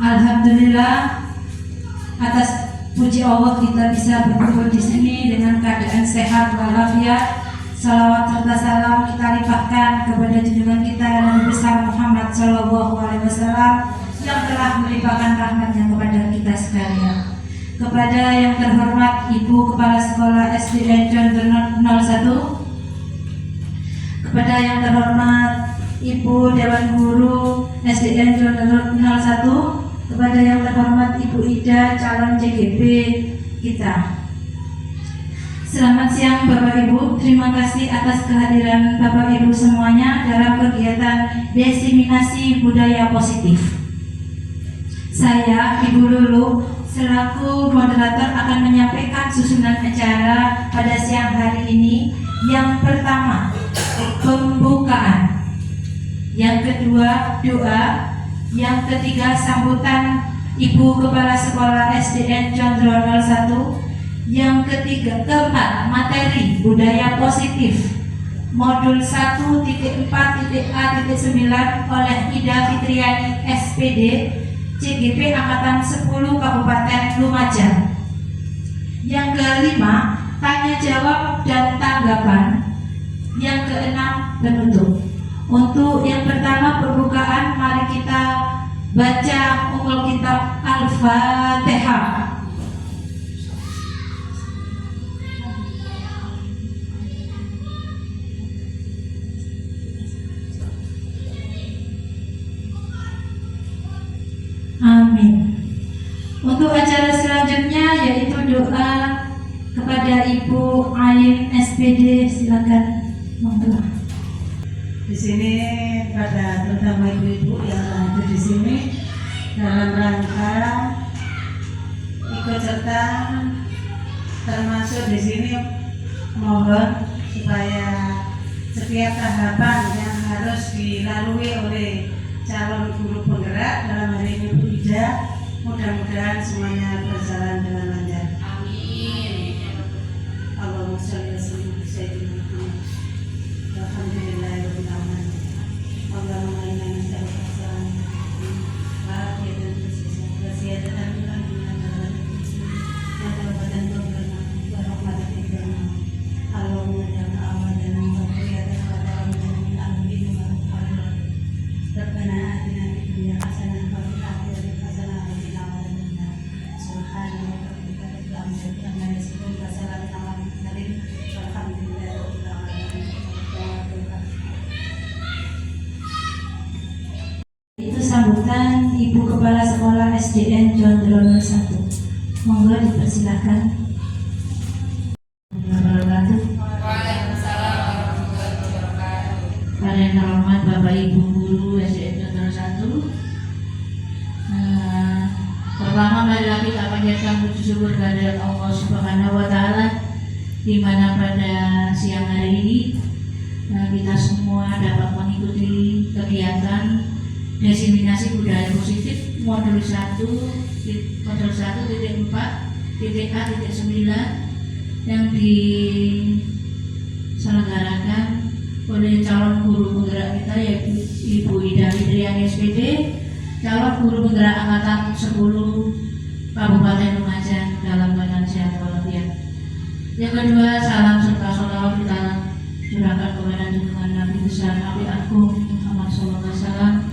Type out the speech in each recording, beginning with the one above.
Alhamdulillah, atas puji Allah kita bisa berkumpul di sini dengan keadaan sehat walafiat. Salawat serta salam kita limpahkan kepada junjungan kita Nabi besar Muhammad Shallallahu Alaihi Wasallam yang telah melimpahkan rahmatnya kepada kita sekalian. Kepada yang terhormat Ibu Kepala Sekolah SDN Contoh 01, kepada yang terhormat Ibu Dewan Guru SDN Contoh 01, kepada yang terhormat Ibu Ida calon JGP kita. Selamat siang Bapak Ibu, terima kasih atas kehadiran Bapak Ibu semuanya dalam kegiatan diseminasi budaya positif. Saya, Ibu Lulu, selaku moderator akan menyampaikan susunan acara pada siang hari ini. Yang pertama, pembukaan. Yang kedua, doa. Yang ketiga, sambutan Ibu Kepala Sekolah SDN Condro 01. Yang keempat, materi budaya positif modul 1.4.A.9 oleh Ida Fitriani SPD CGP Angkatan 10 Kabupaten Lumajang. Yang kelima, tanya jawab dan tanggapan. Yang keenam, penutup. Untuk yang pertama pembukaan, mari kita baca Ummul Kitab Al-Fatihah. Amin. Untuk acara selanjutnya yaitu doa kepada Ibu Ain SPD, silakan monggo. Di sini pada terutama ibu-ibu yang hadir di sini dalam rangka ikut serta, termasuk di sini mohon supaya setiap tahapan yang harus dilalui oleh calon guru penggerak dalam hari ini Bu Ida, mudah-mudahan semuanya berjalan dengan lancar. Amin. Allahumma sholli wa sallim ala sayyidina Muhammad. Alhamdulillahirabbil alamin. Allahumma inna nas'aluka as-salamata wa afiyatan wa ziyadatan min ilmin wa tawbatan wa rahmatan fid Allahumma ja'alna awadan wa dhurriyyatan wa ta'amana min amrin wa Rabbana atina fid dunya hasanah wa fil akhirati hasanah wa qina adzabannar. Subhana rabbika rabbil izzati amma yasifun wa salamun alal mursalin walhamdulillahi rabbil alamin. Itu sambutan Ibu Kepala Sekolah SDN Condro 01. Monggo dipersilakan. Pada yang terhormat Bapak Ibu Guru SDN Condro 1, pertama kali lagi kita panjatkan puji syukur kehadirat Allah Subhanahu wa Ta'ala, di mana pada siang hari ini kita semua dapat mengikuti kegiatan diseminasi budaya positif modul 1.4.A.9 yang diselenggarakan oleh calon guru penggerak kita yaitu Ibu Ida Fitriani SPD, calon guru penggerak angkatan 10 Kabupaten Lumajang dalam keadaan sehat walafiat. Yang kedua, salam serta sholawat kita curahkan kepada junjungan Nabi besar Nabi Agung Muhammad SAW.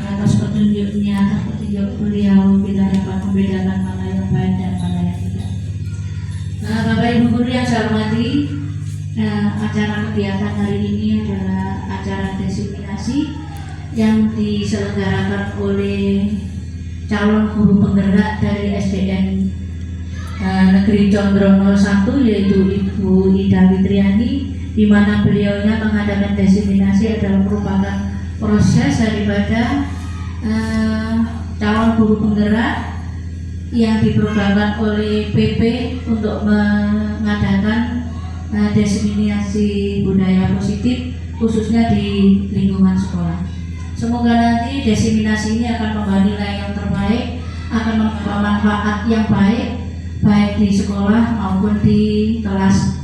Atas petunjuknya, atas petunjuk beliau kita dapat membedakan mana yang baik dan mana yang tidak. Bapak Ibu Guru yang saya hormati, acara kegiatan hari ini adalah acara diseminasi yang diselenggarakan oleh calon guru penggerak dari SDN Negeri Condro 01 yaitu Ibu Ida Fitriani, di mana beliaunya mengadakan diseminasi adalah merupakan proses daripada calon guru penggerak yang diprogramkan oleh PP untuk mengadakan diseminasi budaya positif khususnya di lingkungan sekolah. Semoga nanti diseminasi ini akan membawa nilai yang terbaik, akan membawa manfaat yang baik di sekolah maupun di kelas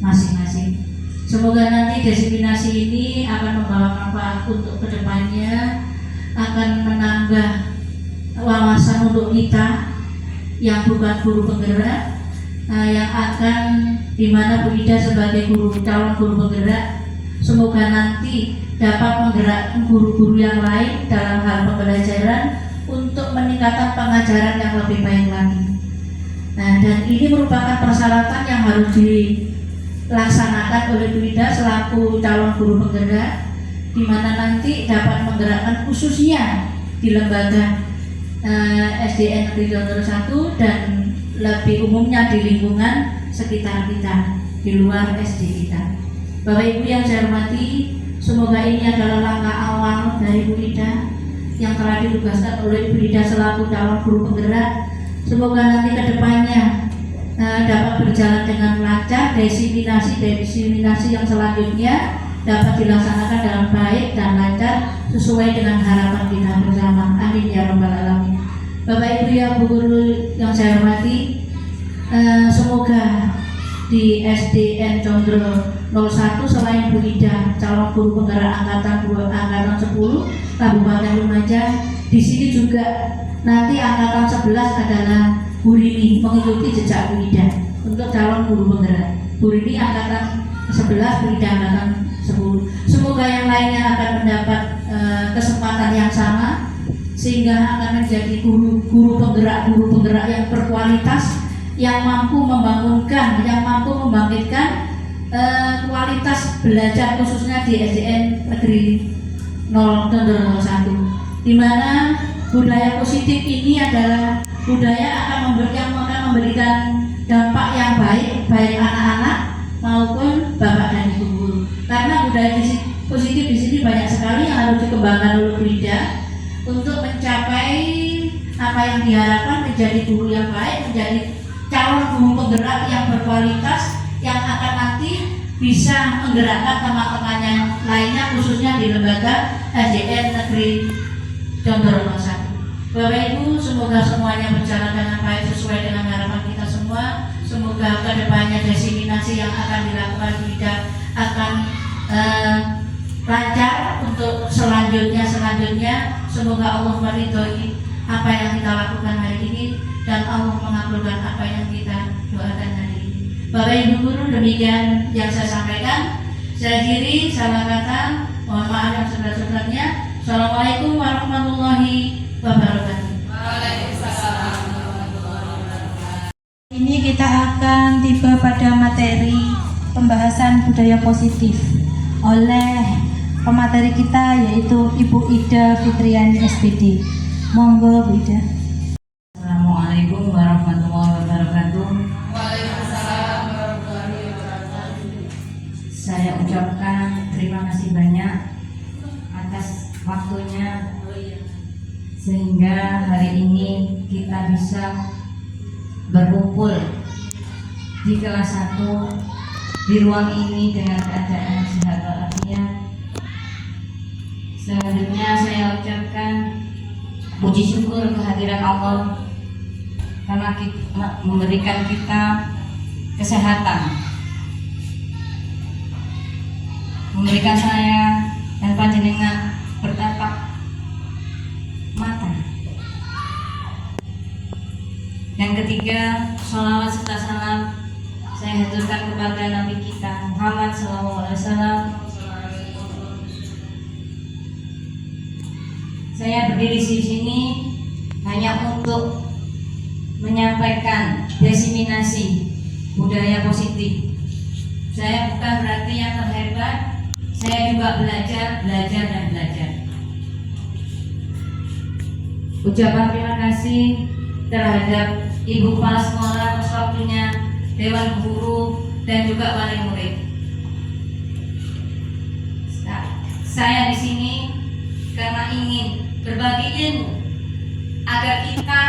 masing-masing. Semoga nanti diseminasi ini akan membawa manfaat untuk kedepannya, akan menambah wawasan untuk kita yang bukan guru penggerak, yang akan dimana Bu Ida sebagai calon guru penggerak, semoga nanti dapat menggerakkan guru-guru yang lain dalam hal pembelajaran untuk meningkatkan pengajaran yang lebih baik lagi. Nah, dan ini merupakan persyaratan yang harus dilaksanakan oleh Bu Ida selaku calon guru penggerak, di mana nanti dapat menggerakkan khususnya di lembaga SDN Negeri Jondro 1 dan lebih umumnya di lingkungan sekitar kita, di luar SD kita. Bapak Ibu yang saya hormati, semoga ini adalah langkah awal dari Bu Ida yang telah ditugaskan oleh Bu Ida selaku calon guru penggerak. Semoga nanti kedepannya dapat berjalan dengan lancar, diseminasi yang selanjutnya dapat dilaksanakan dengan baik dan lancar sesuai dengan harapan kita bersama. Amin ya rabbal alamin. Bapak Ibu yang guru yang saya hormati, semoga di SDN Condro 01 selain Bu Ida calon guru penggerak angkatan 10 Kabupaten Lumajang, di sini juga nanti angkatan 11 adalah Bu Rini mengikuti jejak Bu Ida untuk calon guru penggerak. Bu Rini angkatan 11, Bu Ida angkatan 10. Semoga yang lainnya akan mendapat kesempatan yang sama sehingga akan menjadi guru penggerak yang berkualitas, yang mampu membangunkan, yang mampu membangkitkan kualitas belajar khususnya di SDN Negeri 01, di mana budaya positif ini adalah budaya yang akan memberikan dampak yang baik anak-anak maupun bapak dan ibu guru. Karena budaya positif di sini banyak sekali yang harus dikembangkan oleh Bu Ida untuk mencapai apa yang diharapkan, menjadi guru yang baik, menjadi calon guru penggerak yang berkualitas, yang akan nanti bisa menggerakkan teman-temannya lainnya khususnya di lembaga SDN Negeri Jondro 01. Bapak Ibu, semoga semuanya berjalan dengan baik sesuai dengan harapan kita semua. Semoga kedepannya diseminasi yang akan dilakukan Bu Ida akan lancar untuk selanjutnya. Semoga Allah meridhoi apa yang kita lakukan hari ini dan Allah mengabulkan apa yang kita doakan hari ini. Bapak Ibu guru, demikian yang saya sampaikan. Saya akhiri, salah kata, mohon maaf yang sebesar-besarnya. Assalamualaikum warahmatullahi wabarakatuh. Waalaikumsalam warahmatullahi wabarakatuh. Ini kita akan tiba pada materi pembahasan budaya positif oleh pemateri kita, yaitu Ibu Ida Fitriani SPD. Monggo Bu Ida. Assalamualaikum warahmatullahi wabarakatuh. Waalaikumsalam warahmatullahi wabarakatuh. Saya ucapkan terima kasih banyak atas waktunya sehingga hari ini kita bisa berkumpul di kelas 1 di ruang ini dengan keadaan sehat walafiat. Selanjutnya saya ucapkan puji syukur kehadiran Allah karena memberikan kita kesehatan, memberikan saya dan panjenengan bertatap mata. Yang ketiga, sholawat serta salam saya haturkan kepada Nabi kita Muhammad SAW. Saya berdiri di sini hanya untuk menyampaikan diseminasi budaya positif. Saya bukan berarti yang terhebat, saya juga belajar. Ucapan terima kasih terhadap Ibu Kepala Sekolah atas waktunya, Dewan Guru, dan juga wali murid. Saya di sini karena ingin berbagi ilmu agar kita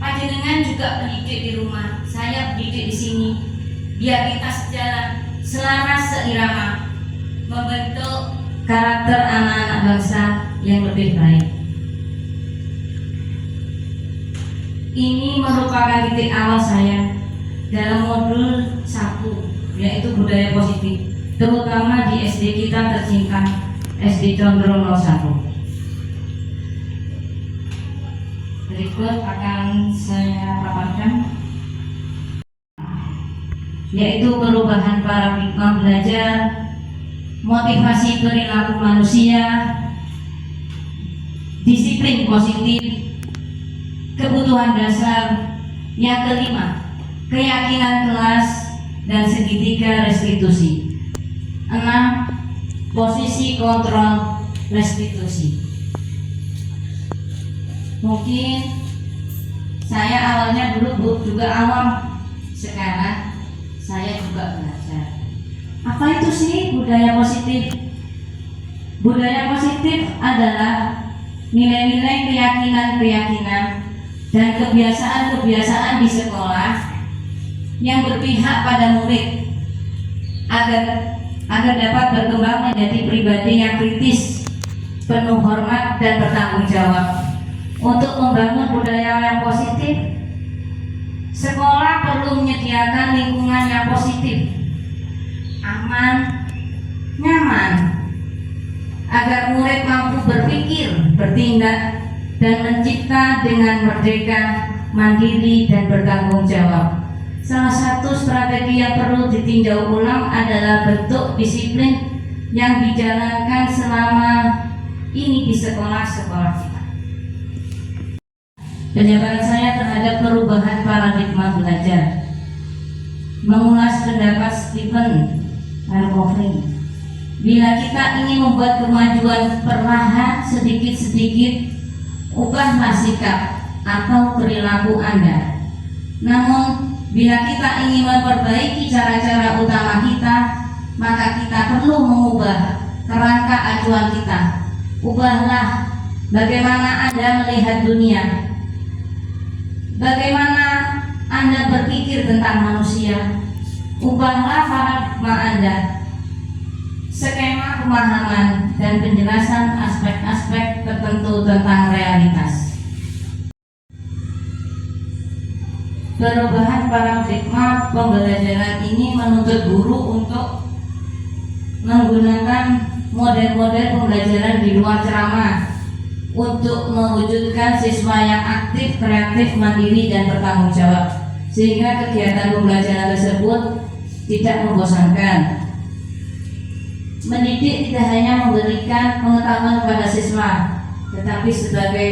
panjenengan juga pendidik di rumah, saya pendidik di sini, biar kita sejalan, selaras, seirama, membentuk karakter anak-anak bangsa yang lebih baik. Ini merupakan titik awal saya dalam modul 1, yaitu budaya positif, terutama di SD kita tercinta, SD Condro 01. berikut akan saya paparkan, yaitu perubahan paradigma belajar, motivasi perilaku manusia, disiplin positif, kebutuhan dasar. Yang kelima, keyakinan kelas dan segitiga restitusi. 6. Posisi kontrol restitusi. Mungkin saya awalnya dulu juga awam, sekarang saya juga belajar. Apa itu sih budaya positif? Budaya positif adalah nilai-nilai keyakinan-keyakinan dan kebiasaan-kebiasaan di sekolah yang berpihak pada murid agar dapat berkembang menjadi pribadi yang kritis, penuh hormat dan bertanggung jawab. Untuk membangun budaya yang positif, sekolah perlu menyediakan lingkungan yang positif, aman, nyaman, agar murid mampu berpikir, bertindak, dan mencipta dengan merdeka, mandiri, dan bertanggung jawab. Salah satu strategi yang perlu ditinjau ulang adalah bentuk disiplin yang dijalankan selama ini di sekolah-sekolah kita. Penjabaran saya terhadap perubahan paradigma belajar. Mengulas pendapat Stephen Covey, bila kita ingin membuat kemajuan perlahan sedikit-sedikit, ubahlah sikap atau perilaku Anda. Namun, bila kita ingin memperbaiki cara-cara utama kita, maka kita perlu mengubah kerangka acuan kita. Ubahlah bagaimana Anda melihat dunia, bagaimana Anda berpikir tentang manusia. Ubahlah paradigma Anda, skema pemahaman dan penjelasan aspek-aspek tertentu tentang realitas. Perubahan paradigma pembelajaran ini menuntut guru untuk menggunakan model-model pembelajaran di luar ceramah untuk mewujudkan siswa yang aktif, kreatif, mandiri, dan bertanggung jawab, sehingga kegiatan pembelajaran tersebut tidak membosankan. Mendidik tidak hanya memberikan pengetahuan kepada siswa, tetapi sebagai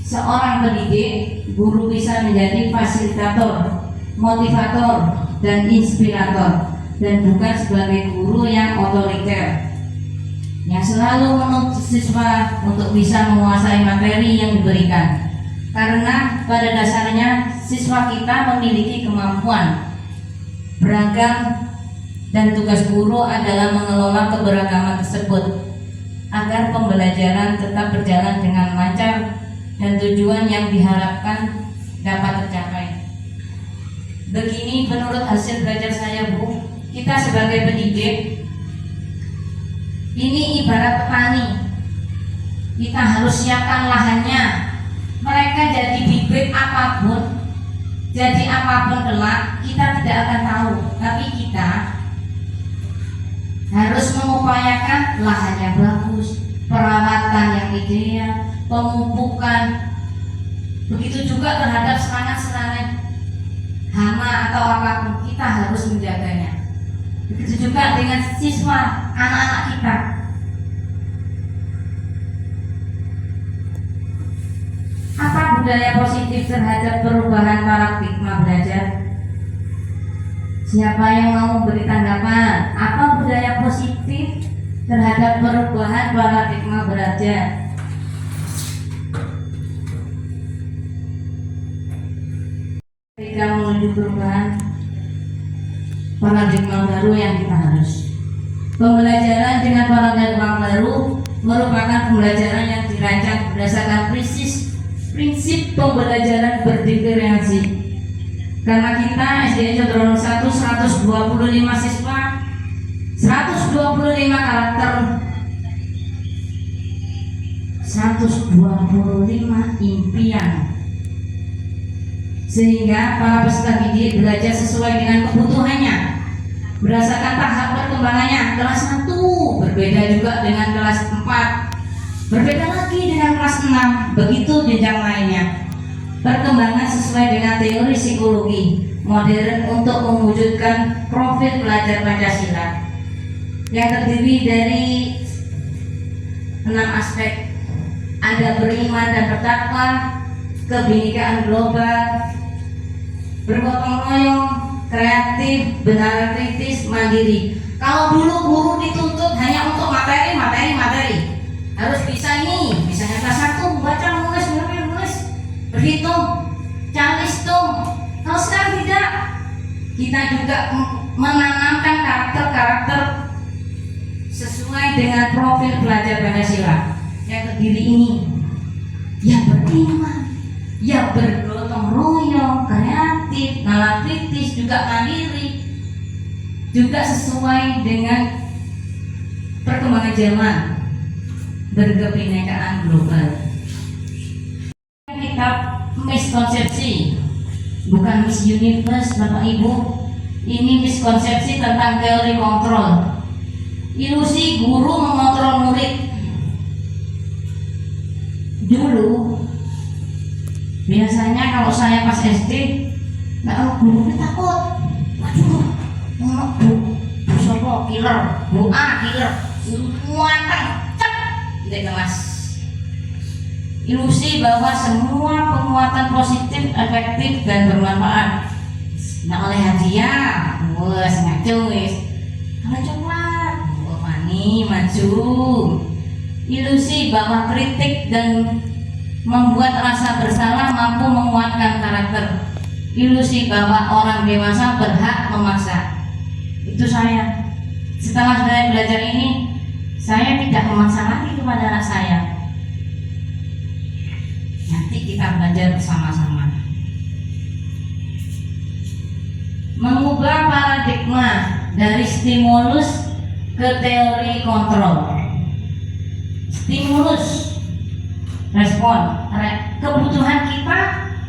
seorang pendidik, guru bisa menjadi fasilitator, motivator, dan inspirator, dan bukan sebagai guru yang otoriter yang selalu menuntut siswa untuk bisa menguasai materi yang diberikan. Karena pada dasarnya siswa kita memiliki kemampuan beragam, dan tugas guru adalah mengelola keberagaman tersebut agar pembelajaran tetap berjalan dengan lancar dan tujuan yang diharapkan dapat tercapai. Begini menurut hasil belajar saya, Bu, kita sebagai pendidik ini ibarat petani. Kita harus siapkan lahannya. Mereka jadi bibit apapun, jadi apapun kelak, kita tidak akan tahu. Tapi kita harus mengupayakan lahan yang bagus, perawatan yang ideal, pemupukan. Begitu juga terhadap serangan-serangan hama atau apapun, kita harus menjaganya. Begitu juga dengan siswa, anak-anak kita. Apa budaya positif terhadap perubahan paradigma belajar? Siapa yang mau memberi tanggapan? Apa budaya positif terhadap perubahan paradigma belajar? Ketika menuju perubahan paradigma baru yang kita harus. Pembelajaran dengan paradigma baru merupakan pembelajaran yang dirancang berdasarkan prinsip pembelajaran berdiferensi. Karena kita SDN Cotorono 1 125 siswa, 125 karakter, 125 impian, sehingga para peserta didik belajar sesuai dengan kebutuhannya berdasarkan tahap perkembangannya. Kelas 1 berbeda juga dengan kelas 4, Berbeda lagi dengan kelas 6, begitu jenjang lainnya. Perkembangan sesuai dengan teori psikologi modern untuk mewujudkan profil pelajar Pancasila yang terdiri dari 6 aspek. Ada beriman dan bertakwa, kebinekaan global, bergotong royong, kreatif, benar kritis, mandiri. Kalau dulu guru dituntut hanya untuk materi, harus bisa ini, misalnya kelas 1 baca, menulis, berhitung, calis hitung. Kalau sekarang tidak, kita juga menanamkan karakter-karakter sesuai dengan profil pelajar Pancasila yang terdiri ini, yang beriman, yang bergotong royong, kreatif, nalar kritis, juga mandiri, juga sesuai dengan perkembangan zaman, berkebinekaan global. Kitab miskonsepsi, bukan Miss Universe Bapak Ibu, ini miskonsepsi tentang teori kontrol. Ilusi guru mengontrol murid. Dulu biasanya kalau saya pas SD, nah gurunya takut. Waduh, bu sopo killer, bu A killer, semua cep di kelas. Ilusi bahwa semua penguatan positif, efektif dan bermanfaat. Nah oleh hadiah, wes ngaco wes. Kalau coklat, mani maju. Ilusi bahwa kritik dan membuat rasa bersalah mampu menguatkan karakter. Ilusi bahwa orang dewasa berhak memaksa. Itu saya. Setelah saya belajar ini, saya tidak memaksa lagi kepada anak saya. Nanti kita belajar bersama-sama. Mengubah paradigma dari stimulus ke teori kontrol. Stimulus, respon, kebutuhan kita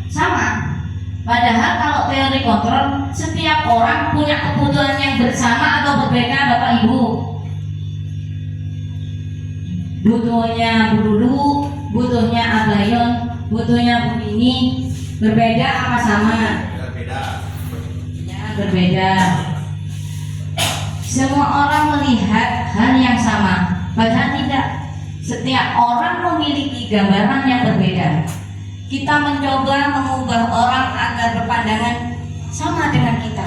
sama. Padahal kalau teori kontrol, setiap orang punya kebutuhan yang bersama atau berbeda, Bapak Ibu. Butuhnya Bu Lulu, butuhnya Abayon, butuhnya Bu Nini, berbeda apa sama? Berbeda. Ya, berbeda. Semua orang melihat hal yang sama, padahal tidak. Setiap orang memiliki gambaran yang berbeda. Kita mencoba mengubah orang agar berpandangan sama dengan kita.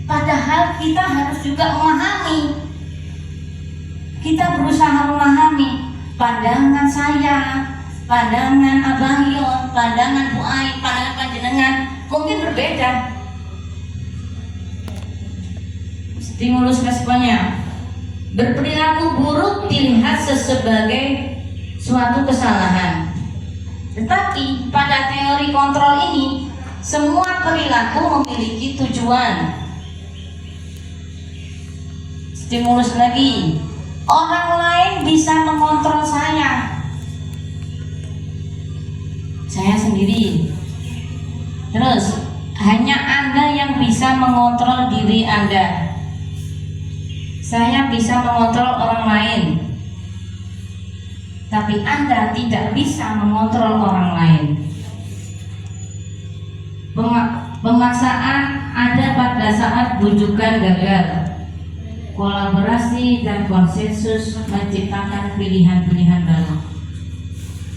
Padahal kita harus juga memahami. Kita berusaha memahami pandangan saya, pandangan Abang Yon, pandangan Bu Ai, pandangan panjenengan mungkin berbeda. Stimulus responnya. Berperilaku buruk dilihat sebagai suatu kesalahan. Tetapi pada teori kontrol ini, semua perilaku memiliki tujuan. Stimulus lagi. Orang lain bisa mengontrol saya sendiri. Terus, hanya Anda yang bisa mengontrol diri Anda. Saya bisa mengontrol orang lain, tapi Anda tidak bisa mengontrol orang lain. Pemaksaan ada pada saat bujukan gagal. Kolaborasi dan konsensus menciptakan pilihan-pilihan baru.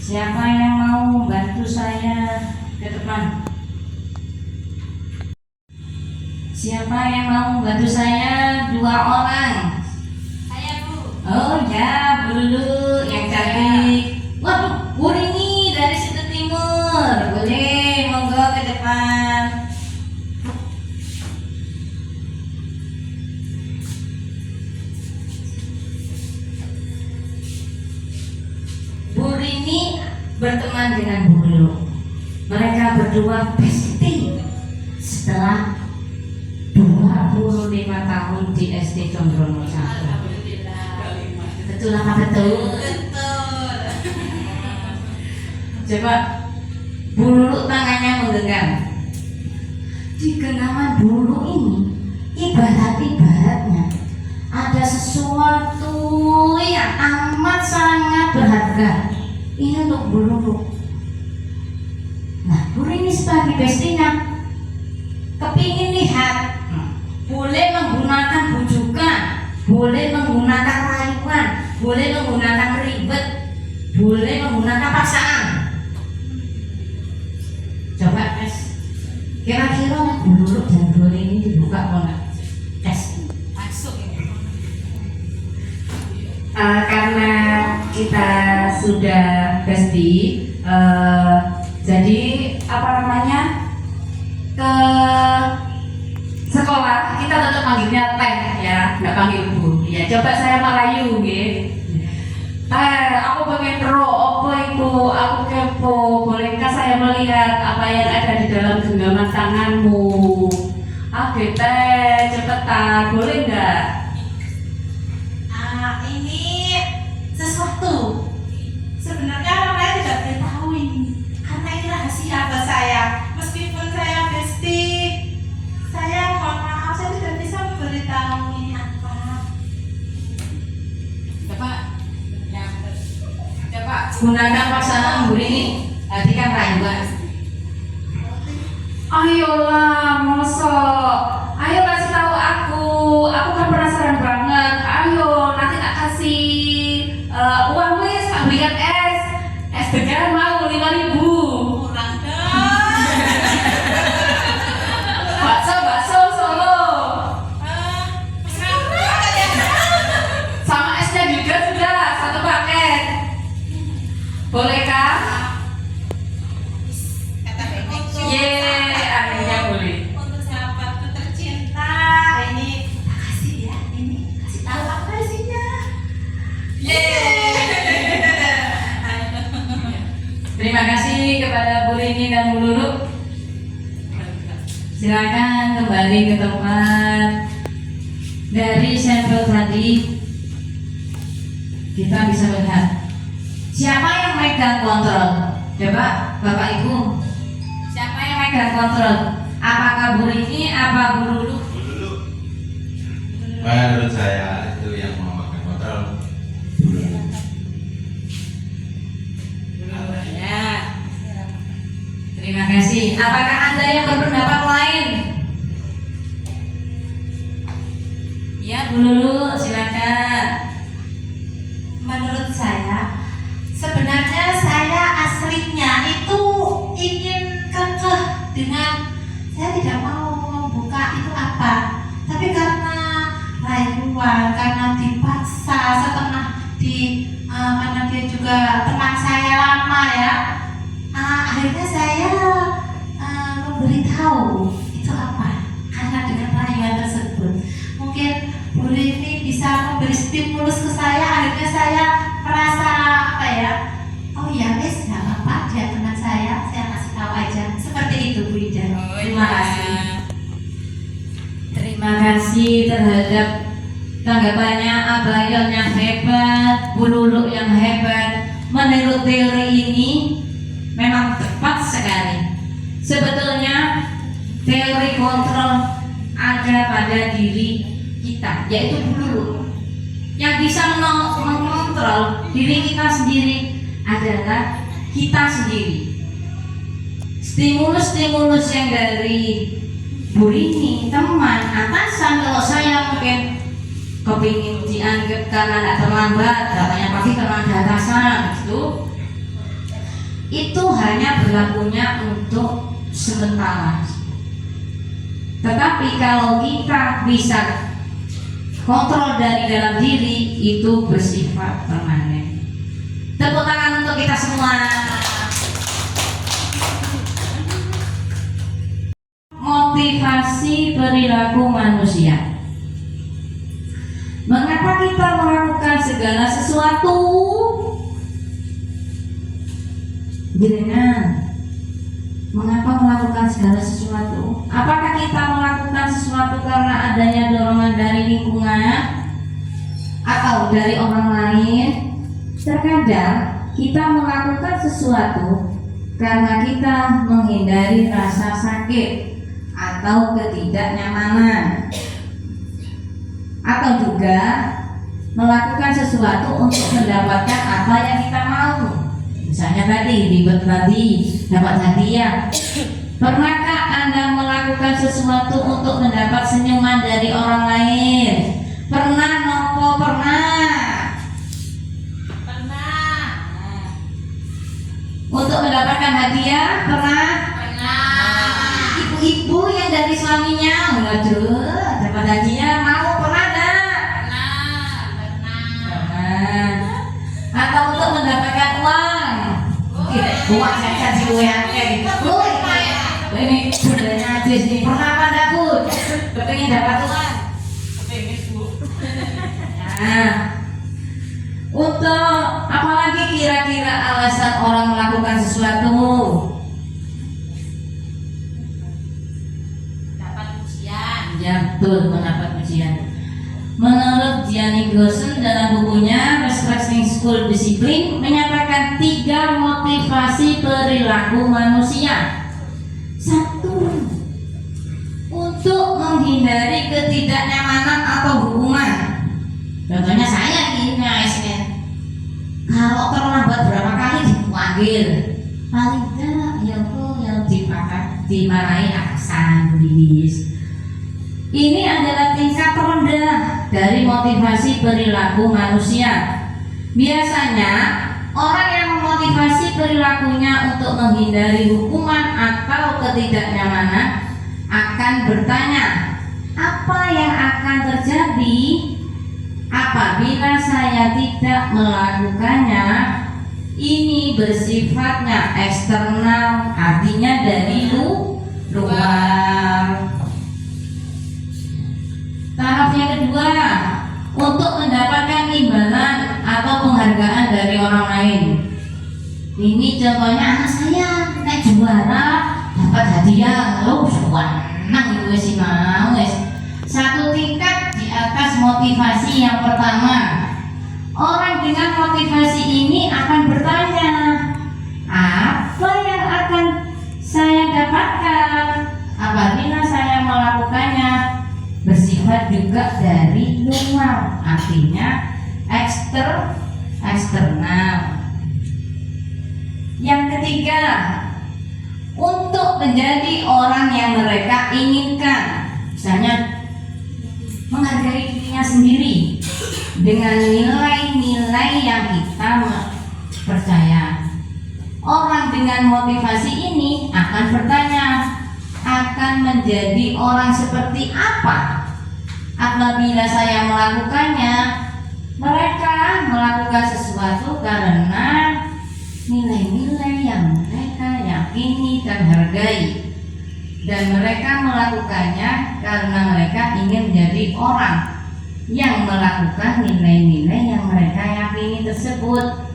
Siapa yang mau bantu saya ke depan? Siapa yang mau bantu saya? 2 orang. Saya Bu. Oh ya, Bu Lulu yang cantik. Waduh, Bu Rini dari Situ Timur. Boleh, monggo ke depan. Bu Rini berteman dengan Bu Lulu. Mereka berdua bestie setelah 25 tahun di SD Condrono 1. Betul apa betul? Betul. Coba Bu Lulu tangannya menggenggam. Di genggaman Bu Lulu ini ibaratnya ada sesuatu yang amat sangat berharga. buluruk. Nah, Bu Rini sebagai bestinya kepingin lihat, boleh menggunakan bujukan, boleh menggunakan rayuan, boleh menggunakan ribet, boleh menggunakan paksaan. Coba tes, kira-kira buluruk dan Bu Rini dibuka apa enggak? Tes, masuk ini. Karena kita sudah besti, jadi apa namanya, ke sekolah kita tetap panggilnya teh ya, nggak panggil bu ya. Coba saya melayu gitu, teh aku pengen ro apa itu, aku kepo, bolehkah saya melihat apa yang ada di dalam genggaman tanganmu? Oke teh, cepetan, boleh nggak? Ini sesuatu. Sebenarnya orang lain tidak boleh tahu ini, karena ini rahasia buat saya. Meskipun saya besti, saya mohon maaf, saya tidak bisa memberitahu ini apa. Coba gunakan paksaan Bu Rini. Tadi kan rayuan. Ayolah, mosok. Ayo kasih tahu aku kan penasaran banget. Ayo, nanti tak kasih uang wis, tak belikan es degan mau 5.000. Kurang dong. Bakso Solo. Kenapa ya? Sama esnya juga sudah satu paket. Bolehkah? Kata Bebek. Yeay, akhirnya boleh. Untuk sahabatku tercinta, ini makasih ya, ini kasih tahu apa isinya. Terima kasih kepada Bu Rini dan Bu Lulu. Silakan kembali ke tempat. Dari sampel tadi kita bisa melihat siapa yang megang kontrol. Coba Bapak Ibu, siapa yang megang kontrol? Apakah Bu Rini, apa Bu Lulu? Dulu, menurut saya itu yang memakai kontrol dulu. Ya. Terima kasih. Apakah Anda yang berpendapat lain? Ya, Bu Lulu, silakan. Menurut saya, sebenarnya saya aslinya itu ingin kekeh dengan saya tidak mau membuka itu apa, tapi karena rayuan, karena dipaksa setengah karena dia juga teman saya lama ya, akhirnya saya memberitahu itu apa, karena dengan rayuan tersebut mungkin Bu Rini bisa memberi stimulus ke saya, akhirnya saya merasa apa ya, oh ya wes nggak apa-apa, dia teman saya kasih tahu aja, seperti itu Bu Ida. Terima kasih. Terima kasih terhadap tanggapannya Abayon yang hebat, Bu Lulu yang hebat. Menurut teori ini memang tepat sekali. Sebetulnya teori kontrol ada pada diri kita, yaitu Bu Lulu. Yang bisa mengontrol diri kita sendiri adalah kita sendiri. Stimulus-stimulus yang dari Bu Rini, teman, atasan, kalau saya mungkin kepingin dianggap karena tidak terlambat, katanya pasti karena ada atasan gitu. Itu hanya berlakunya untuk sementara. Tetapi kalau kita bisa kontrol dari dalam diri, itu bersifat permanen. Tepuk tangan untuk kita semua. Motivasi perilaku manusia. Mengapa kita melakukan segala sesuatu? Jenengan, mengapa melakukan segala sesuatu? Apakah kita melakukan sesuatu karena adanya dorongan dari lingkungan atau dari orang lain? Terkadang kita melakukan sesuatu karena kita menghindari rasa sakit atau ketidaknyamanan, atau juga melakukan sesuatu untuk mendapatkan apa yang kita mau. Misalnya tadi ribet tadi dapat hadiah. Pernahkah Anda melakukan sesuatu untuk mendapat senyuman dari orang lain? Pernah nopo? Pernah. Untuk mendapatkan hadiah? Pernah. Ibu-ibu yang dari suaminya, waduh, dapat hadiah mau, pernah enggak? Pernah. Atau untuk mendapatkan uang? Uang saya diuangnya gitu. Ini budaya hadis nih. Pernah apa enggak, Bu? Kepengin dapat uang? Kepengin, Bu. Nah, untuk apalagi kira-kira alasan orang melakukan sesuatu? Dapat ujian. Ya betul, mendapat ujian. Menurut Gianni Gosen dalam bukunya Restricting School Discipline menyatakan 3 motivasi perilaku manusia. 1. Untuk menghindari ketidaknyamanan atau hukuman. Contohnya saya gini, ASN. Kalau terlambat berapa kali dipanggil, paling tidak ya dimarahi atasan, Budinis. Ini adalah tingkat terendah dari motivasi perilaku manusia. Biasanya orang yang memotivasi perilakunya untuk menghindari hukuman atau ketidaknyamanan akan bertanya, apa yang akan terjadi apabila saya tidak melakukannya? Ini bersifatnya eksternal, artinya dari luar. Tahap yang kedua, untuk mendapatkan imbalan atau penghargaan dari orang lain. Ini contohnya anak saya naik juara, dapat hadiah, lo senang itu sih mau. Satu tingkat di atas motivasi yang pertama. Orang dengan motivasi ini akan bertanya, apa yang akan saya dapatkan apabila saya melakukannya? Bersifat juga dari luar, artinya eksternal. Yang ketiga, untuk menjadi orang yang mereka inginkan, misalnya menghargai dirinya sendiri dengan nilai-nilai yang kita percaya. Orang dengan motivasi ini akan bertanya, akan menjadi orang seperti apa apabila saya melakukannya? Mereka melakukan sesuatu karena nilai-nilai yang mereka yakini dan hargai, dan mereka melakukannya karena mereka ingin menjadi orang yang melakukan nilai-nilai yang mereka yakini tersebut.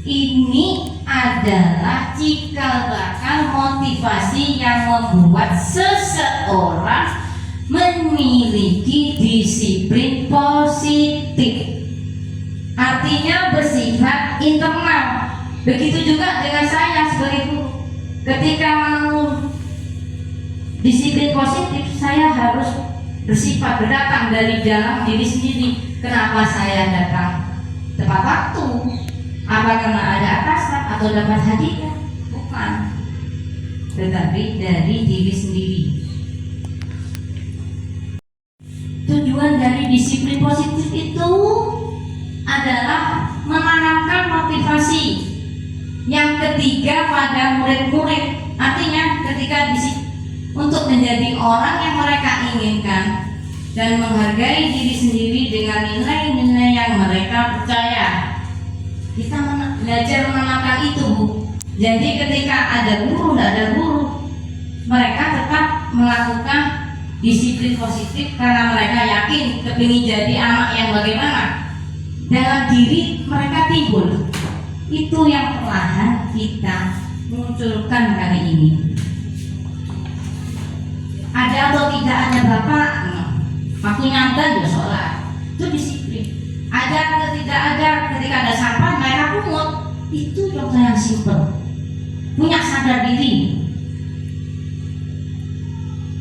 Ini adalah cikal bakal motivasi yang membuat seseorang memiliki disiplin positif, artinya bersifat internal. Begitu juga dengan saya sebagai guru. Ketika mau disiplin positif, saya harus bersifat berdatang dari dalam diri sendiri. Kenapa saya datang tepat waktu? Apa karena ada atasan atau dapat hadiah? Bukan, tetapi dari diri sendiri. Tujuan dari disiplin positif itu adalah menanamkan motivasi. Yang ketiga pada murid-murid, artinya ketika untuk menjadi orang yang mereka inginkan dan menghargai diri sendiri dengan nilai-nilai yang mereka percaya. Kita belajar menanamkan itu, Bu. Jadi ketika ada guru, tidak ada guru, mereka tetap melakukan disiplin positif karena mereka yakin kepingin jadi anak yang bagaimana. Dalam diri mereka timbul. Itu yang perlahan kita munculkan kali ini. Ada atau tidak ada Bapak, waktu nyantai ya sholat, itu disiplin. Ada atau tidak ada, ketika ada sampah mereka pungut, itu contoh yang simpel. Punya sadar diri.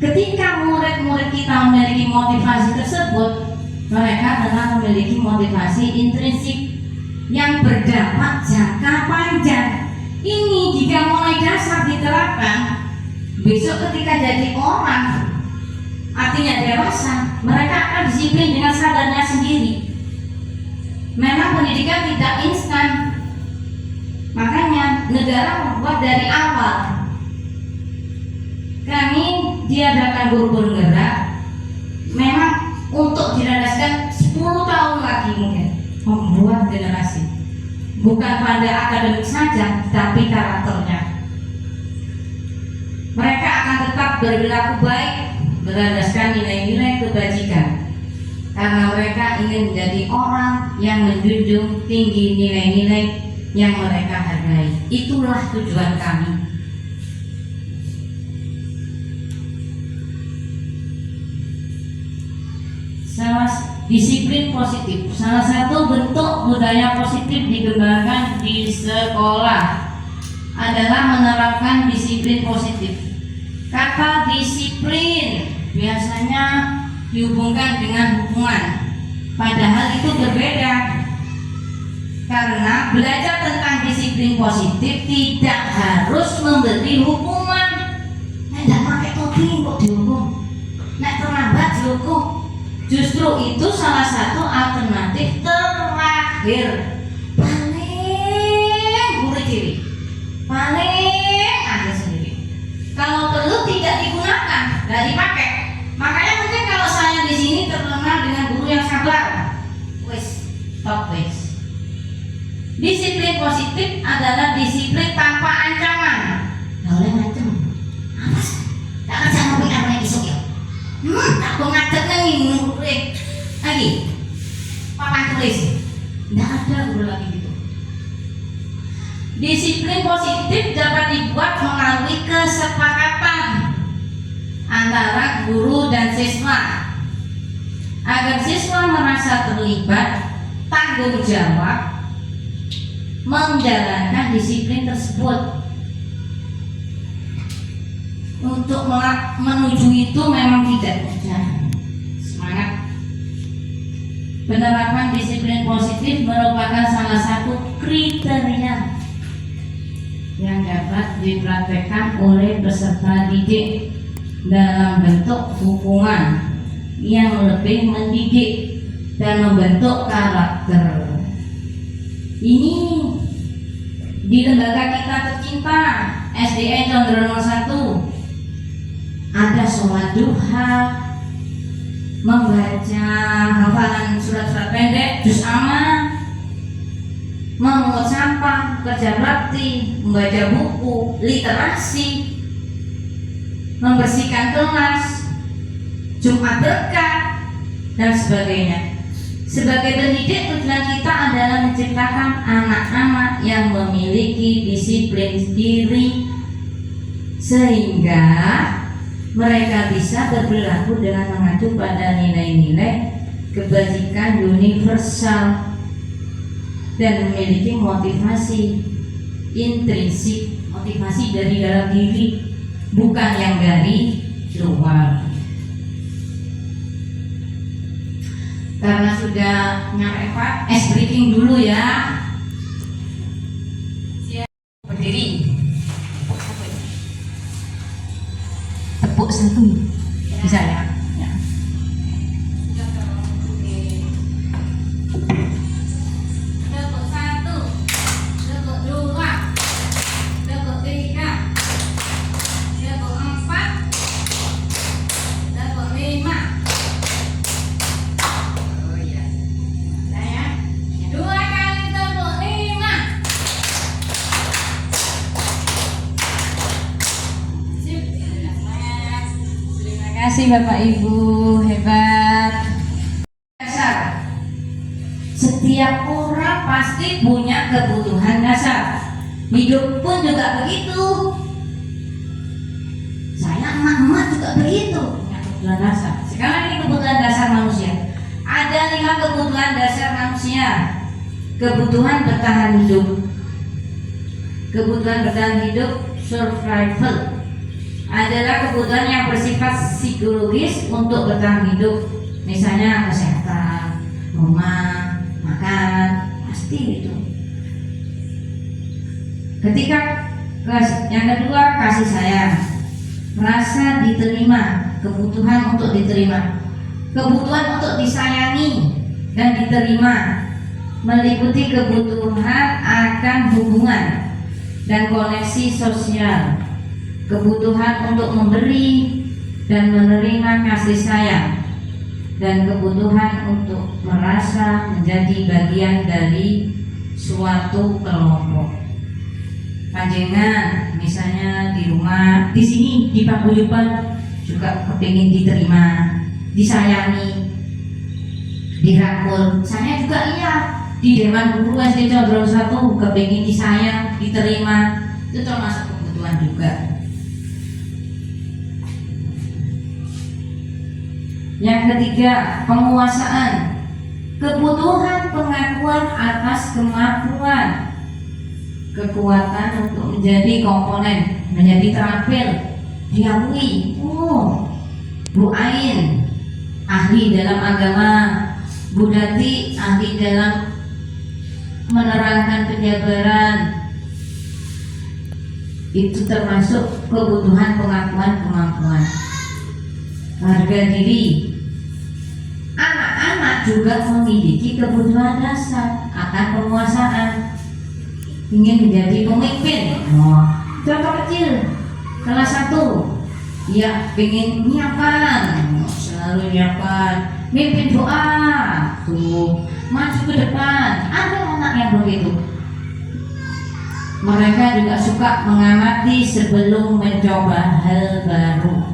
Ketika murid-murid kita memiliki motivasi tersebut, mereka telah memiliki motivasi intrinsik yang berdampak jangka panjang. Ini jika mulai dasar diterapkan, besok ketika jadi orang, artinya dewasa, mereka akan disiplin dengan sadarnya sendiri. Memang pendidikan tidak instan, makanya negara membuat dari awal. Kami diadakan guru penggerak, memang untuk dilandaskan 10 tahun lagi mungkin membuat generasi, bukan pada akademik saja, tapi karakternya. Mereka akan tetap berperilaku baik, berlandaskan nilai-nilai kebajikan, karena mereka ingin menjadi orang yang menjunjung tinggi nilai-nilai yang mereka hargai. Itulah tujuan kami. Disiplin positif, salah satu bentuk budaya positif dikembangkan di sekolah adalah menerapkan disiplin positif. Kata disiplin biasanya dihubungkan dengan hukuman, padahal itu berbeda. Karena belajar tentang disiplin positif tidak harus memberi hukuman. Tidak pakai topi kok dihukum, nek terlambat dihukum. Justru itu salah satu alternatif terakhir, paling gurih diri, paling ada sendiri. Kalau perlu tidak digunakan, tidak dipakai. Makanya mungkin kalau saya di sini terkenal dengan guru yang sabar. Wes, stop wes. Disiplin positif adalah disiplin tanpa ancaman. Nggak boleh ngancem. Apa sih? Tak kerja ngopi apa yang besok ya? Tak kau ngajar nih lagi papan tulis. Tidak ada guru lagi gitu. Disiplin positif dapat dibuat melalui kesepakatan antara guru dan siswa agar siswa merasa terlibat, tanggung jawab menjalankan disiplin tersebut. Untuk menuju itu memang tidak mudah. Semangat. Penerapan disiplin positif merupakan salah satu kriteria yang dapat dipraktekkan oleh peserta didik dalam bentuk hukuman yang lebih mendidik dan membentuk karakter. Ini di lembaga kita tercinta SDN Condrono 1 ada sholat duha, membaca hafalan surat-surat pendek, juz amma, memungut sampah, kerja bakti, membaca buku, literasi, membersihkan kelas, Jumat berkah, dan sebagainya. Sebagai pendidik, tujuan kita adalah menciptakan anak-anak yang memiliki disiplin diri sehingga mereka bisa berperilaku dengan mengacu pada nilai-nilai kebajikan universal dan memiliki motivasi intrinsik, motivasi dari dalam diri, bukan yang dari luar. Karena sudah nyampe 4, ice breaking dulu ya. Siap, berdiri. Tepuk satu, bisa ya? Ya. Tepuk 1, tepuk 2, tepuk 3, tepuk 4, tepuk 5. Oh iya. Saya 2 kali tepuk 5. Sip. Terima kasih Bapak Ibu, hebat. Dasar. Setiap orang pasti punya kebutuhan dasar. Hidup pun juga begitu. Saya emak-emak juga begitu, punya kebutuhan dasar. Sekarang ini kebutuhan dasar manusia. Ada 5 kebutuhan dasar manusia. Kebutuhan bertahan hidup. Kebutuhan bertahan hidup, survival, adalah kebutuhan yang bersifat psikologis untuk bertahan hidup. Misalnya kesehatan, rumah, makan, pasti itu. Yang kedua, kasih sayang, rasa diterima, kebutuhan untuk diterima, kebutuhan untuk disayangi dan diterima, meliputi kebutuhan akan hubungan dan koneksi sosial, kebutuhan untuk memberi dan menerima kasih sayang, dan kebutuhan untuk merasa menjadi bagian dari suatu kelompok. Panjenengan misalnya di rumah, di sini di paguyuban juga kepingin diterima, disayangi, dirangkul. Saya juga iya di Dewan Guru SD Condro 1 kepingin disayang, diterima, itu termasuk kebutuhan juga. Yang ketiga, penguasaan, kebutuhan pengakuan atas kemampuan, kekuatan untuk menjadi komponen, menjadi terampil, diakui. Oh, Bu Ain ahli dalam agama, Bu Dati ahli dalam menerangkan penjabaran. Itu termasuk kebutuhan pengakuan kemampuan. Harga diri. Anak-anak juga memiliki kebutuhan dasar akan penguasaan, ingin menjadi pemimpin. Contoh kecil kelas 1, ya ingin nyiapkan, selalu nyiapkan, mimpin doa, tuh maju ke depan. Ada anak yang begitu. Mereka juga suka mengamati sebelum mencoba hal baru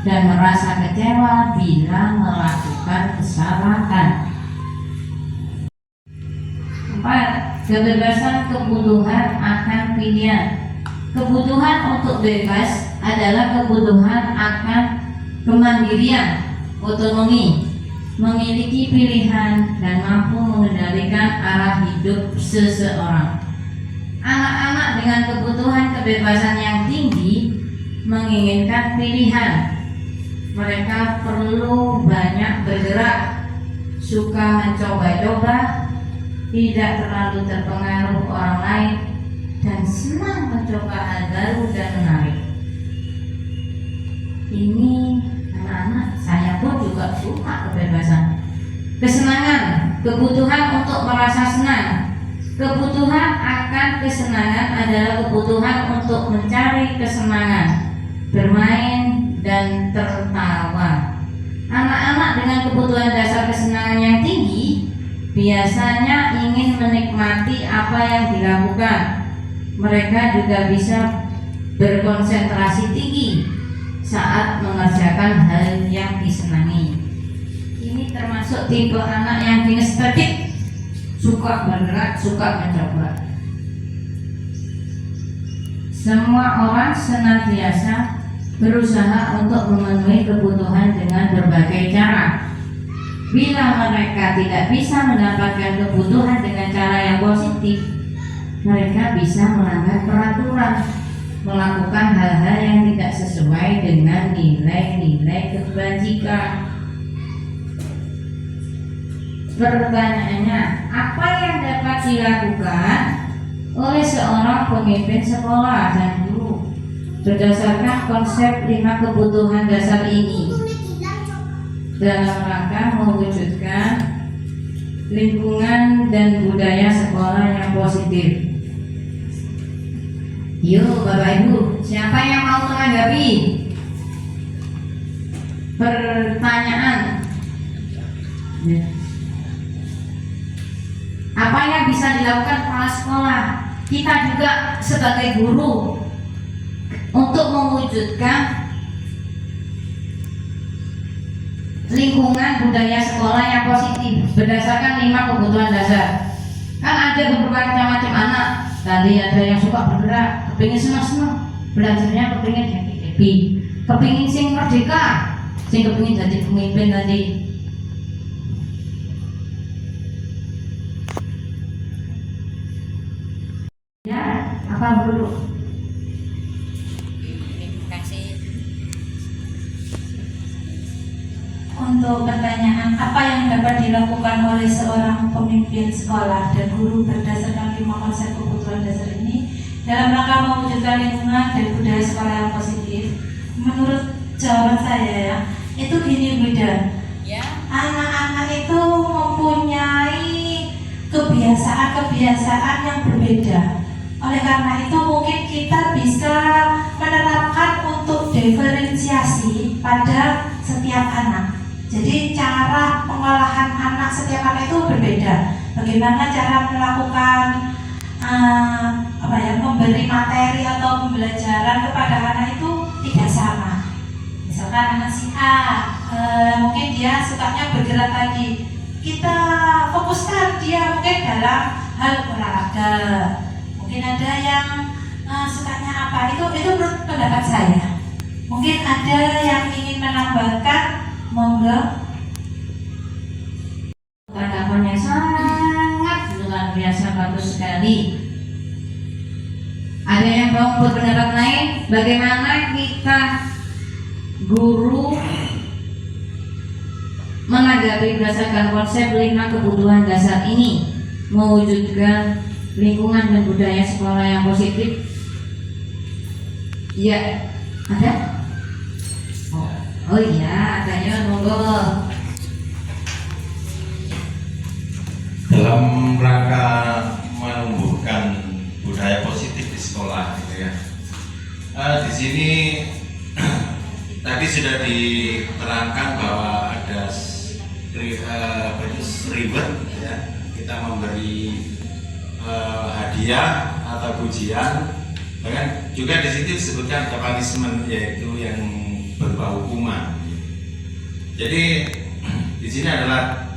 dan merasa kecewa bila melakukan kesalahan. 4. Kebebasan kebutuhan akan pilihan. Kebutuhan untuk bebas adalah kebutuhan akan kemandirian, otonomi, memiliki pilihan dan mampu mengendalikan arah hidup seseorang. Anak-anak dengan kebutuhan kebebasan yang tinggi menginginkan pilihan. Mereka perlu banyak bergerak, suka mencoba-coba, tidak terlalu terpengaruh orang lain, dan senang mencoba hal baru dan menarik. Ini anak-anak, saya pun juga suka kebebasan. Kesenangan, kebutuhan untuk merasa senang. Kebutuhan akan kesenangan adalah kebutuhan untuk mencari kesenangan, bermain dan tertawa. Anak-anak dengan kebutuhan dasar kesenangan yang tinggi biasanya ingin menikmati apa yang dilakukan. Mereka juga bisa berkonsentrasi tinggi saat mengerjakan hal yang disenangi. Ini termasuk tipe anak yang kinestetik, suka bergerak, suka mencoba. Semua orang senantiasa berusaha untuk memenuhi kebutuhan dengan berbagai cara. Bila mereka tidak bisa mendapatkan kebutuhan dengan cara yang positif, mereka bisa melanggar peraturan, melakukan hal-hal yang tidak sesuai dengan nilai-nilai kebajikan. Pertanyaannya, apa yang dapat dilakukan oleh seorang pemimpin sekolah dan guru berdasarkan konsep 5 kebutuhan dasar ini dalam rangka mewujudkan lingkungan dan budaya sekolah yang positif? Yuk Bapak Ibu, siapa yang mau menanggapi pertanyaan? Apa yang bisa dilakukan kepala sekolah, kita juga sebagai guru, untuk mewujudkan lingkungan budaya sekolah yang positif berdasarkan 5 kebutuhan dasar? Kan ada beberapa macam anak. Tadi ada yang suka bergerak, kepingin senang-senang, belajarnya kepingin happy, kepingin sing merdeka, sing kepingin jadi pemimpin tadi. Ya, apa dulu? Untuk pertanyaan apa yang dapat dilakukan oleh seorang pemimpin sekolah dan guru berdasarkan 5 konsep kebutuhan dasar ini, dalam rangka mewujudkan lingkungan dan budaya sekolah yang positif. Menurut jawaban saya ya, itu gini Bunda, Ya. anak-anak itu mempunyai kebiasaan-kebiasaan yang berbeda. Oleh karena itu mungkin kita bisa menerapkan untuk diferensiasi pada setiap anak. Jadi cara pengolahan anak setiap anak itu berbeda. Bagaimana cara melakukan memberi materi atau pembelajaran kepada anak itu tidak sama. Misalkan anak si A, mungkin dia sukanya bergerak tadi. Kita fokuskan dia mungkin dalam hal olahraga. Mungkin ada yang sukanya apa, itu menurut pendapat saya. Mungkin ada yang ingin menambahkan, monggo. Tanggapannya sangat luar biasa, bagus sekali. Ada yang mau berpendapat lain? Bagaimana kita guru menanggapi berdasarkan konsep 5 kebutuhan dasar ini, mewujudkan lingkungan dan budaya sekolah yang positif? Ya, ada? Oh iya, adanya, monggo. Dalam rangka menumbuhkan budaya positif di sekolah gitu ya. Di sini tadi sudah diterangkan bahwa ada reward ya. Kita memberi hadiah atau pujian. Bahkan juga di situ disebutkan ada punishment, yaitu yang berupa hukuman. Jadi di sini adalah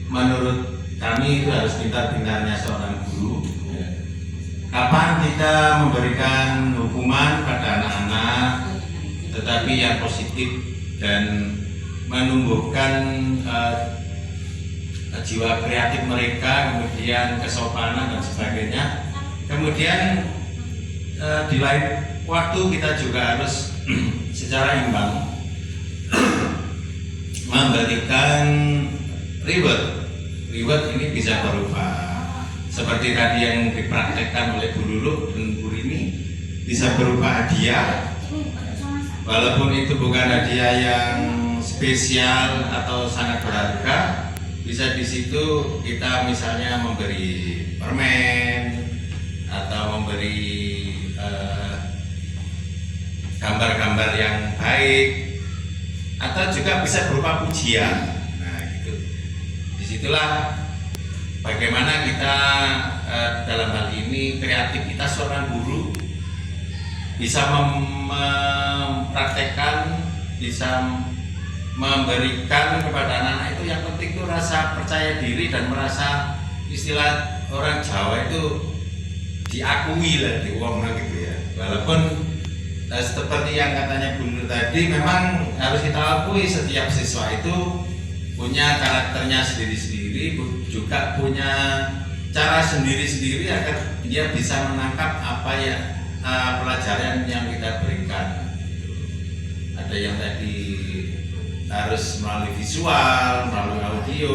menurut kami itu harus pintar-pintarnya seorang guru. Kapan kita memberikan hukuman pada anak-anak, tetapi yang positif dan menumbuhkan jiwa kreatif mereka, kemudian kesopanan dan sebagainya. Kemudian di lain waktu kita juga harus secara imbang memberikan reward. Reward ini bisa berupa seperti tadi yang dipraktekkan oleh Bu Lulu dan Bu Rini, bisa berupa hadiah, walaupun itu bukan hadiah yang spesial atau sangat berharga. Bisa di situ kita misalnya memberi permen atau memberi gambar-gambar yang baik, atau juga bisa berupa pujian. Nah, gitu. Disitulah bagaimana kita dalam hal ini kreatif kita seorang guru bisa mempraktekkan, bisa memberikan kepada anak-anak itu yang penting itu rasa percaya diri dan merasa, istilah orang Jawa itu diakui lah di uang gitu ya. Walaupun seperti yang katanya Bu Nur tadi, memang harus kita akui setiap siswa itu punya karakternya sendiri-sendiri, juga punya cara sendiri-sendiri agar dia bisa menangkap apa ya pelajaran yang kita berikan. Ada yang tadi harus melalui visual, melalui audio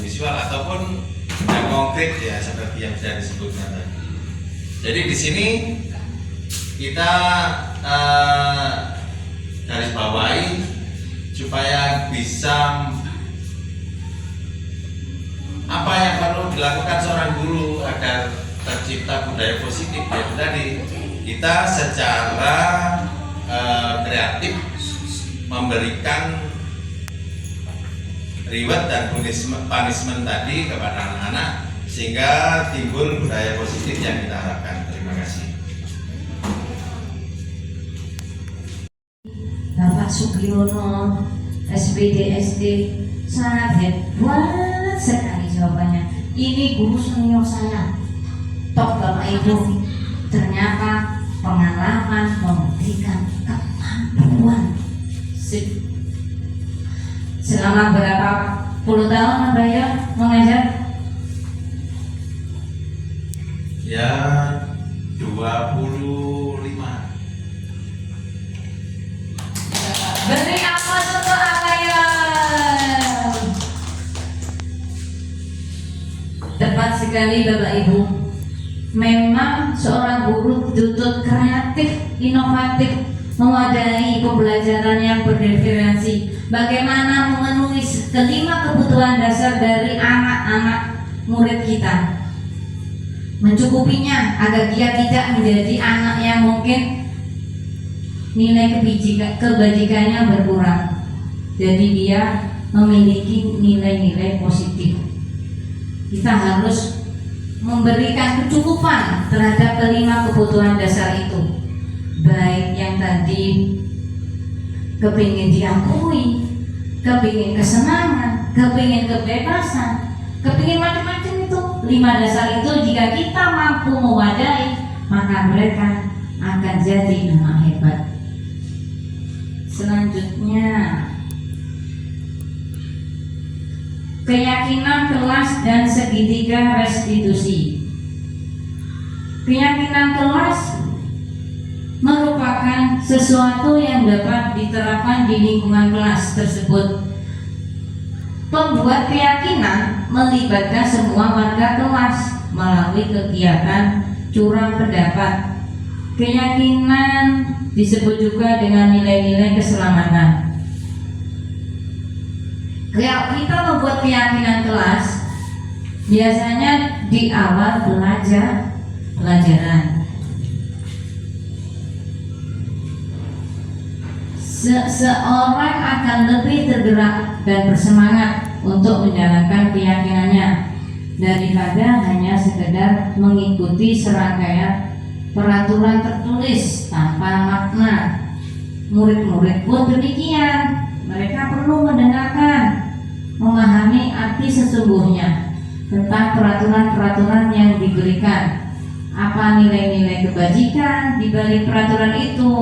visual, ataupun yang konkret ya seperti yang sudah disebutkan tadi. Jadi di sini kita garis bawahi supaya bisa apa yang perlu dilakukan seorang guru agar tercipta budaya positif, yaitu tadi kita secara kreatif memberikan reward dan punishment tadi kepada anak-anak sehingga timbul budaya positif yang kita harapkan. Terima kasih. Bapak Sugiono, SPD SD, sangat hebat sekali jawabannya. Ini guru senior saya. Tok Bapak Ibu, ternyata pengalaman memberikan kemampuan. Selama berapa puluh tahun Mbak ya mengajar? Ya 25. Beri aplaus untuk Akayam. Tepat sekali Bapak Ibu. Memang seorang guru dituntut kreatif, inovatif, mewadahi pembelajaran yang berdiferensi. Bagaimana memenuhi kelima kebutuhan dasar dari anak-anak murid kita, mencukupinya agar dia tidak menjadi anak yang mungkin nilai kebajikannya berkurang. Jadi dia memiliki nilai-nilai positif. Kita harus memberikan kecukupan terhadap kelima kebutuhan dasar itu, baik yang tadi kepingin diakui, kepingin kesenangan, kepingin kebebasan, kepingin macam-macam itu. 5 dasar itu jika kita mampu mewadahi, maka mereka akan jadi anak hebat. Selanjutnya, keyakinan kelas dan segitiga restitusi. Keyakinan kelas merupakan sesuatu yang dapat diterapkan di lingkungan kelas tersebut. Pembuat keyakinan melibatkan semua warga kelas melalui kegiatan curang pendapat. Keyakinan disebut juga dengan nilai-nilai keselamatan. Kalau kita membuat keyakinan kelas, biasanya di awal pelajaran. Seseorang akan lebih tergerak dan bersemangat untuk menjalankan keyakinannya daripada hanya sekedar mengikuti serangkaian peraturan tertulis tanpa makna. Murid-murid pun demikian. Mereka perlu mendengarkan, memahami arti sesungguhnya tentang peraturan-peraturan yang diberikan. Apa nilai-nilai kebajikan di balik peraturan itu?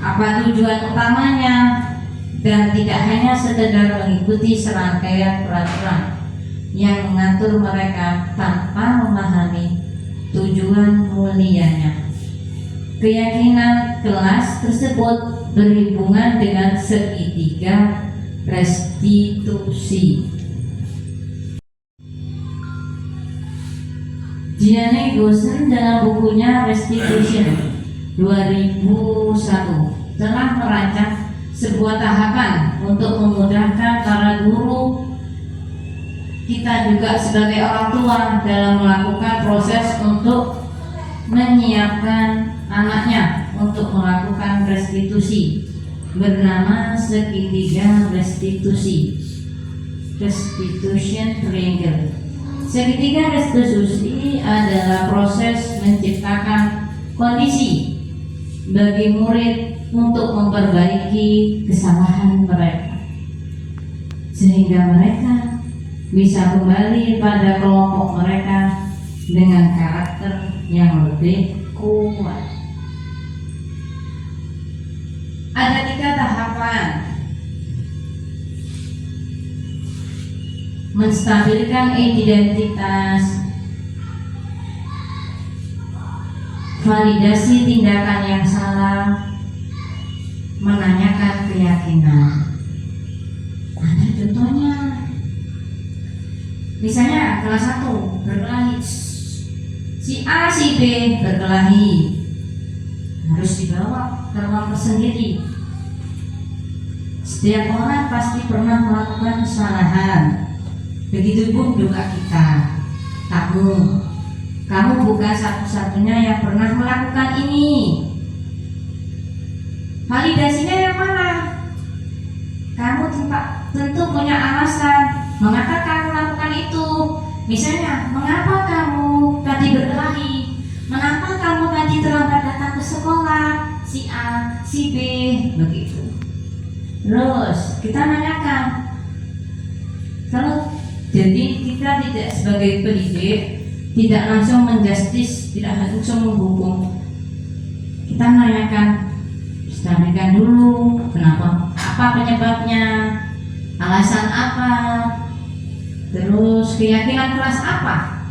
Apa tujuan utamanya? Dan tidak hanya sekedar mengikuti serangkaian peraturan yang mengatur mereka tanpa memahami tujuan mulianya. Keyakinan kelas tersebut berhubungan dengan segitiga restitusi. Gianni Gosen dalam bukunya Restitution 2001 telah merancang sebuah tahapan untuk memudahkan para guru, kita juga sebagai orang tua dalam melakukan proses untuk menyiapkan anaknya untuk melakukan restitusi, bernama segitiga restitusi, restitution triangle. Segitiga restitusi adalah proses menciptakan kondisi bagi murid untuk memperbaiki kesalahan mereka, sehingga mereka bisa kembali pada kelompok mereka dengan karakter yang lebih kuat. Ada 3 tahapan: menstabilkan identitas, validasi tindakan yang salah, menanyakan keyakinan. Ada contohnya. Misalnya kelas 1 berkelahi, si A si B berkelahi, harus dibawa ke ruang tersendiri. Setiap orang pasti pernah melakukan kesalahan. Begitupun juga kita. Kamu bukan satu-satunya yang pernah melakukan ini. Validasinya yang mana? Kamu tentu punya alasan mengapa kamu melakukan itu. Misalnya, mengapa kamu tadi berkelahi? Mengapa kamu tadi terlambat datang ke sekolah? Si A, si B, begitu. Terus kita nanyakan. Jadi kita tidak sebagai pendidik tidak langsung menjustis, tidak langsung menghukum. Kita menanyakan, stabilkan dulu, kenapa, apa penyebabnya, alasan apa, terus keyakinan kelas apa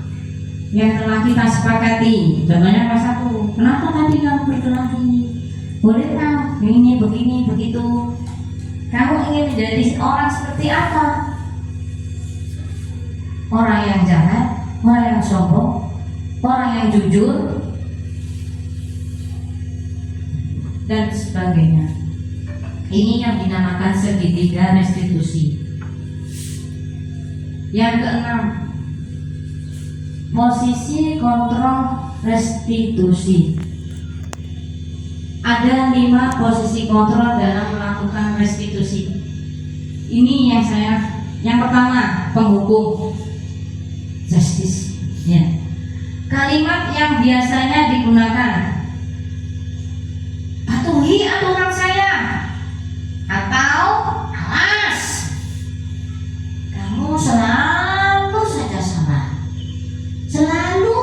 yang telah kita sepakati. Contohnya kelas 1, kenapa tadi kamu berkelahi? Bolehkah ini, begini, begitu? Kamu ingin menjadi orang seperti apa? Orang yang jahat orang yang sombong, orang yang jujur, dan sebagainya. Ini yang dinamakan segitiga restitusi. Yang keenam, posisi kontrol restitusi. Ada 5 posisi kontrol dalam melakukan restitusi. Ini yang pertama, penghukum, justice. Ya. Kalimat yang biasanya digunakan: patuhi aturan saya, atau awas, kamu selalu saja salah, selalu,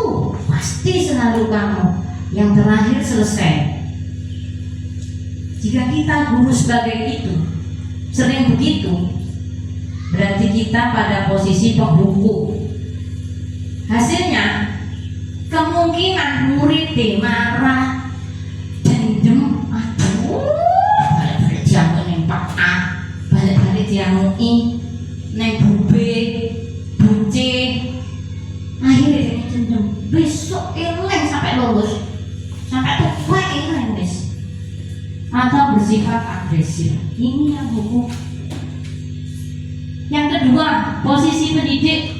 pasti selalu kamu yang terakhir selesai. Jika kita guru sebagai itu sering begitu, berarti kita pada posisi penghukum. Hasilnya kemungkinan murid marah, dendam, aduh, balik-balik dia neng Pak A, balik-balik dia I, neng Bube, Buce, akhirnya dia dendam. Besok eleng sampai lulus, sampai tua eleng wis. Atau bersifat agresif. Ini yang hukum. Yang kedua, posisi pendidik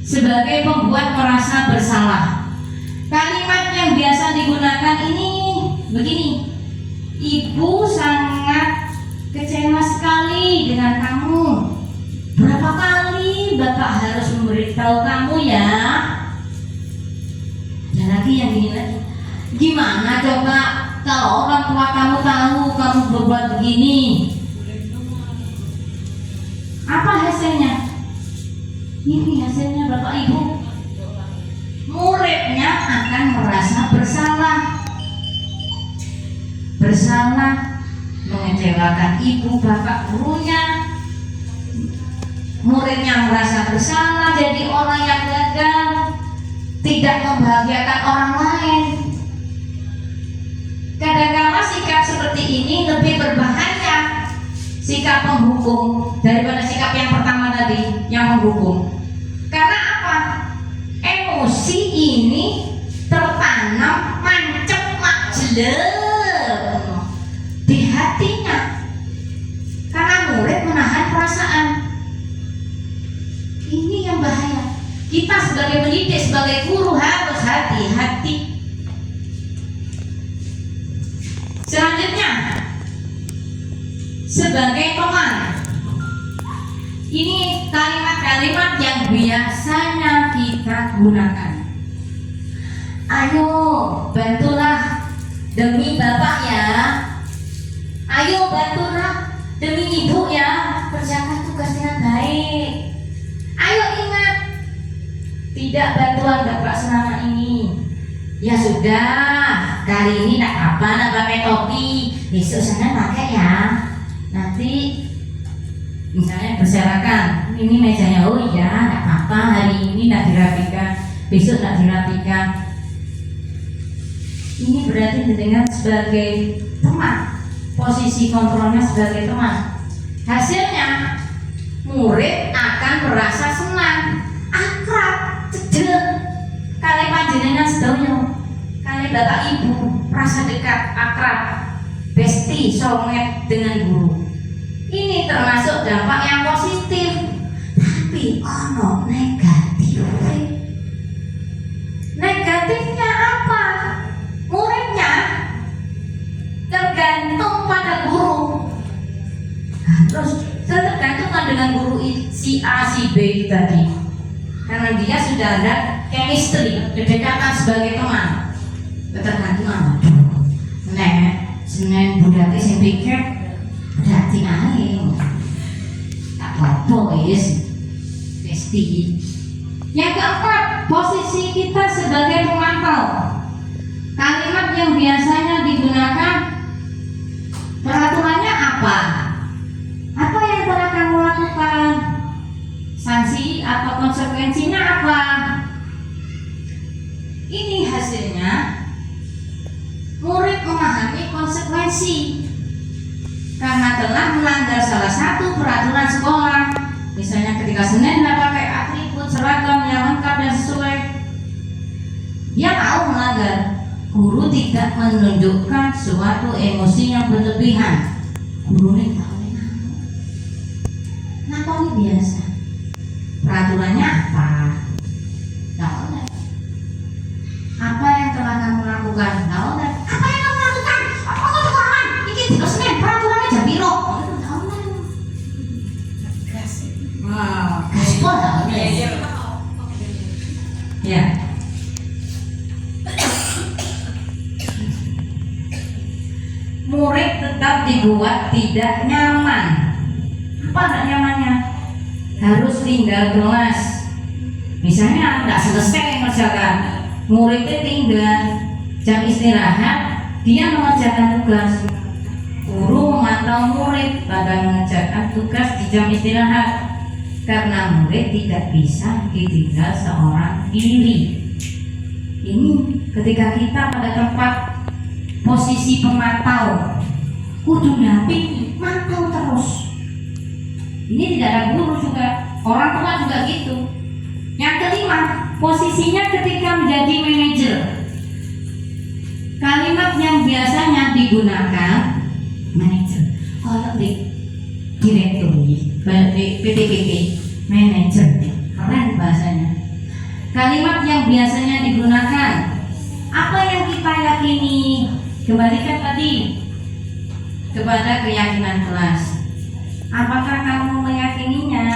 sebagai pembuat merasa bersalah. Kalimat yang biasa digunakan ini begini: ibu sangat kecewa sekali dengan kamu. Berapa kali bapak harus memberitahu kamu ya? Dan lagi yang ini lagi, gimana coba kalau orang tua kamu tahu kamu berbuat begini? Apa hasilnya? Ini hasilnya Bapak Ibu. Muridnya akan merasa bersalah. Bersalah mengecewakan ibu bapak gurunya. Muridnya merasa bersalah jadi orang yang gagal, tidak membahagiakan orang lain. Kadang-kadang sikap seperti ini lebih berbahaya, sikap penghukum, daripada sikap yang pertama tadi, yang menghukum. Karena apa? Emosi ini tertanam mancep majlem di hatinya. Karena murid menahan perasaan. Ini yang bahaya. Kita sebagai pendidik, sebagai guru harus hati-hati. Selanjutnya, sebagai teman. Ini kalimat-kalimat yang biasanya kita gunakan. Ayo, bantulah demi bapak ya. Ayo, bantulah demi ibu ya. Kerjakan tugas dengan baik. Ayo ingat, tidak bantuan bapak selama ini. Ya sudah, kali ini tak apa, nak pakai topi, besok sana pakai ya. Nanti misalnya berserakan, ini mejanya, oh iya, tak apa, hari ini nak dirapikan, besok nak dirapikan. Ini berarti didengar sebagai teman, posisi kontrolnya sebagai teman. Hasilnya murid akan merasa senang, akrab, cedek. Kali panjenengan sedoyo, kali bapak ibu merasa dekat, akrab, besti, soulmate dengan guru. Ini termasuk dampak yang positif. Tapi ono negatif. Negatifnya apa? Muridnya tergantung pada guru. Terus tergantung dengan guru si A, si B tadi. Karena dia sudah ada chemistry, kedekatan sebagai teman. Ketergantungan. Nek, Senin budaki sing pikir berarti aing. Tak apa wis. Pasti. Yang keempat, posisi kita sebagai pemantau. Kalimat yang biasanya digunakan, peraturannya apa? Apa yang telah kamu lakukan? Sanksi atau konsekuensinya apa? Ini hasilnya murid memahami konsekuensi karena telah melanggar salah satu peraturan sekolah. Misalnya ketika Senin tidak pakai atribut seragam yang lengkap dan sesuai, Dia tahu melanggar. Guru tidak menunjukkan suatu emosi yang berlebihan. Guru ini tahu nakoni biasa. Peraturannya apa? Tahu nggak? Apa yang telah kamu lakukan? Tahu nggak? Apa yang kamu lakukan? Apa kamu lakukan? Ini tidak semen. Peraturannya jam piro? Tahu nggak? Wah, gaspol tahu nggak? Ya. Murid tetap dibuat tidak nyaman. Apa nggak nyamannya? Harus tinggal kelas. Misalnya nggak selesai mengerjakan, muridnya tinggal jam istirahat, dia mengerjakan tugas. Guru memantau murid pada mengerjakan tugas di jam istirahat, karena murid tidak bisa ditinggal seorang diri. Ini ketika kita pada tempat posisi pemantau, kudu dampingi, mantau terus. Ini tidak ada guru juga, orang tua juga gitu. Yang kelima, posisinya ketika menjadi manajer. Kalimat yang biasanya digunakan manajer. Kalau di direktur di PTPP, manajer, keren bahasanya. Kalimat yang biasanya digunakan, apa yang kita yakini, kembalikan tadi kepada keyakinan kelas. Apakah kamu meyakininya?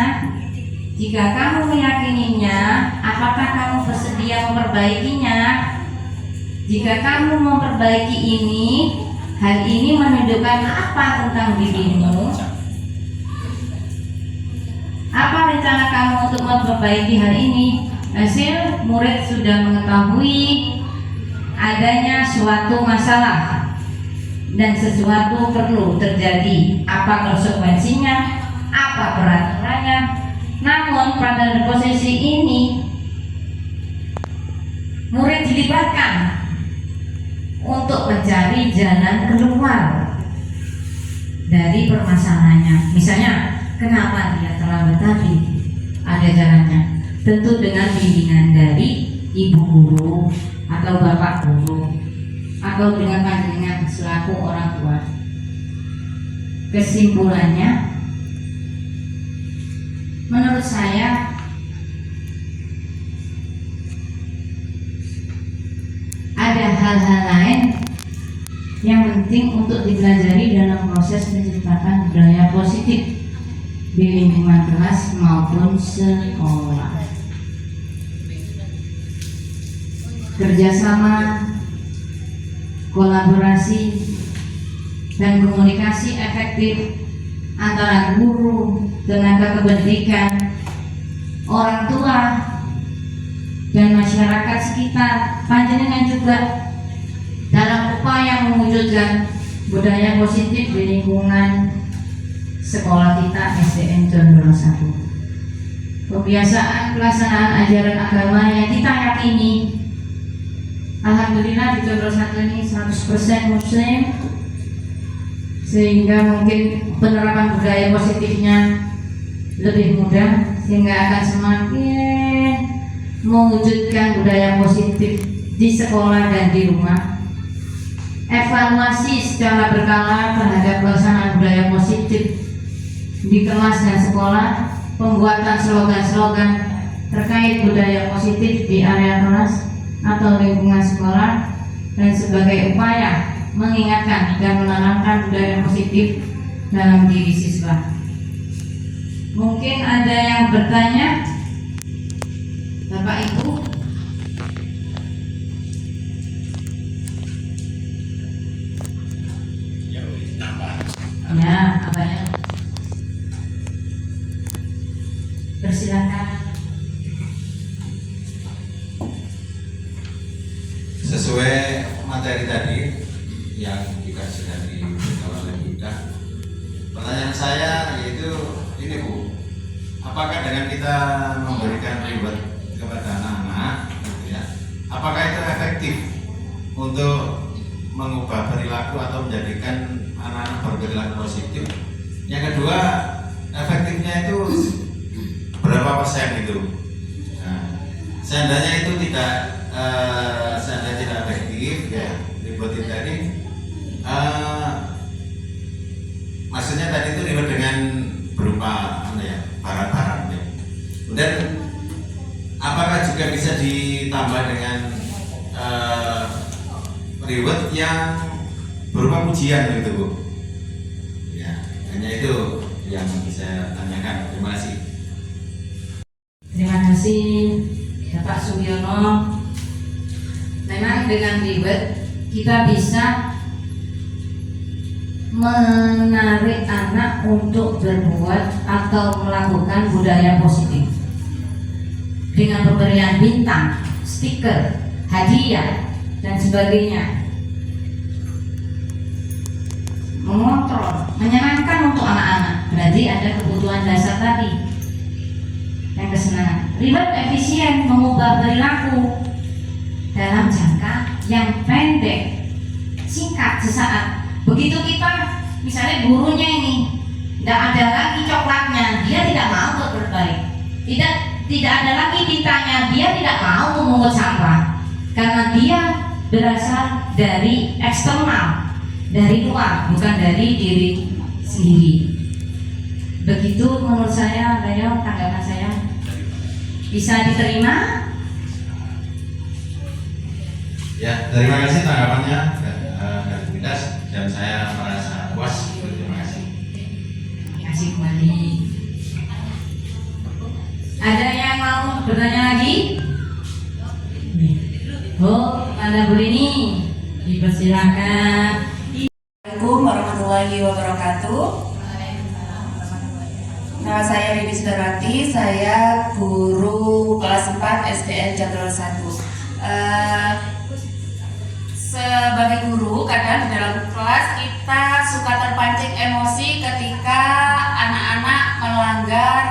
Jika kamu meyakininya, apakah kamu bersedia memperbaikinya? Jika kamu memperbaiki ini, hal ini menunjukkan apa tentang dirimu? Apa rencana kamu untuk memperbaiki hal ini? Hasil, murid sudah mengetahui adanya suatu masalah dan sesuatu perlu terjadi. Apa konsekuensinya? Apa peraturannya? Namun pada posisi ini murid dilibatkan untuk mencari jalan keluar dari permasalahannya. Misalnya, kenapa dia terlambat tadi? Ada jalannya. Tentu dengan bimbingan dari ibu guru atau bapak guru atau dengan panjenengan selaku orang tua. Kesimpulannya, menurut saya ada hal-hal lain yang penting untuk dipelajari dalam proses menciptakan budaya positif di lingkungan kelas maupun sekolah. Kerjasama, kolaborasi, dan komunikasi efektif antara guru, tenaga kependidikan, orang tua, dan masyarakat sekitar, panjenengan juga dalam upaya mewujudkan budaya positif di lingkungan sekolah kita SDN Condro 1. Kebiasaan pelaksanaan ajaran agama yang kita yakini, alhamdulillah di Condro 1 ini 100% muslim, sehingga mungkin penerapan budaya positifnya lebih mudah, sehingga akan semakin mewujudkan budaya positif di sekolah dan di rumah. Evaluasi secara berkala terhadap pelaksanaan budaya positif di kelas dan sekolah, pembuatan slogan-slogan terkait budaya positif di area kelas atau lingkungan sekolah, dan sebagai upaya mengingatkan dan menanamkan budaya positif dalam diri siswa. Mungkin ada yang bertanya, Bapak Ibu? Ya, apa ya? Persilakan. Sesuai materi tadi yang dikasih dari kawan kita, pertanyaan saya yaitu ini Bu, apakah dengan kita memberikan reward kepada anak-anak gitu ya, apakah itu efektif untuk mengubah perilaku atau menjadikan anak-anak berperilaku positif? Yang kedua, efektifnya itu berapa persen itu? Nah, seandainya itu tidak maksudnya tadi itu reward dengan berupa barang-barang ya. Dan apakah juga bisa ditambah dengan reward yang berupa pujian begitu Bu? Ya, hanya itu yang bisa tanyakan. Terima kasih. Terima kasih Bapak Sugiono. Memang dengan reward kita bisa menarik anak untuk berbuat atau melakukan budaya positif dengan pemberian bintang, stiker, hadiah dan sebagainya. Mengontrol, menyenangkan untuk anak-anak. Berarti ada kebutuhan dasar tadi yang kesenangan. Reward efisien mengubah perilaku dalam jangka yang pendek, singkat, sesaat. Begitu kita, misalnya gurunya ini tidak ada lagi coklatnya, dia tidak mau untuk berbalik. Tidak ada lagi bintangnya, dia tidak mau memungut sampah karena dia berasal dari eksternal, dari luar, bukan dari diri sendiri. Begitu menurut saya, Leo, tanggapan saya bisa diterima. Ya, terima kasih tanggapannya dari Midas, dan saya merasa puas. Terima kasih. Terima kasih kembali. Ada yang mau bertanya lagi? Oh, Anda Bu Rini, dipersilakan. Assalamualaikum warahmatullahi wabarakatuh. Nama saya Rini Sudarwati, saya guru kelas 4 SDN Jatral 1. Sebagai guru, kadang di dalam kelas kita suka terpancing emosi ketika anak-anak melanggar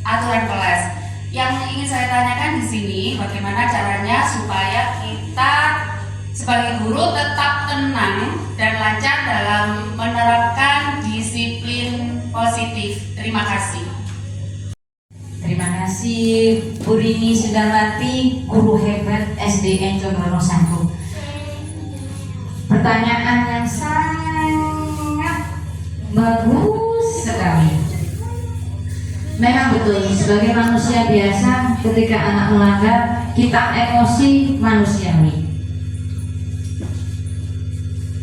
aturan kelas. Yang ingin saya tanyakan di sini, bagaimana caranya supaya kita sebagai guru tetap tenang dan lancar dalam menerapkan disiplin positif. Terima kasih. Terima kasih Bu Rini Sudarwati, guru hebat SDN Jogorono 1. Pertanyaan yang sangat bagus sekali. Memang betul, sebagai manusia biasa ketika anak melanggar, kita emosi manusiawi.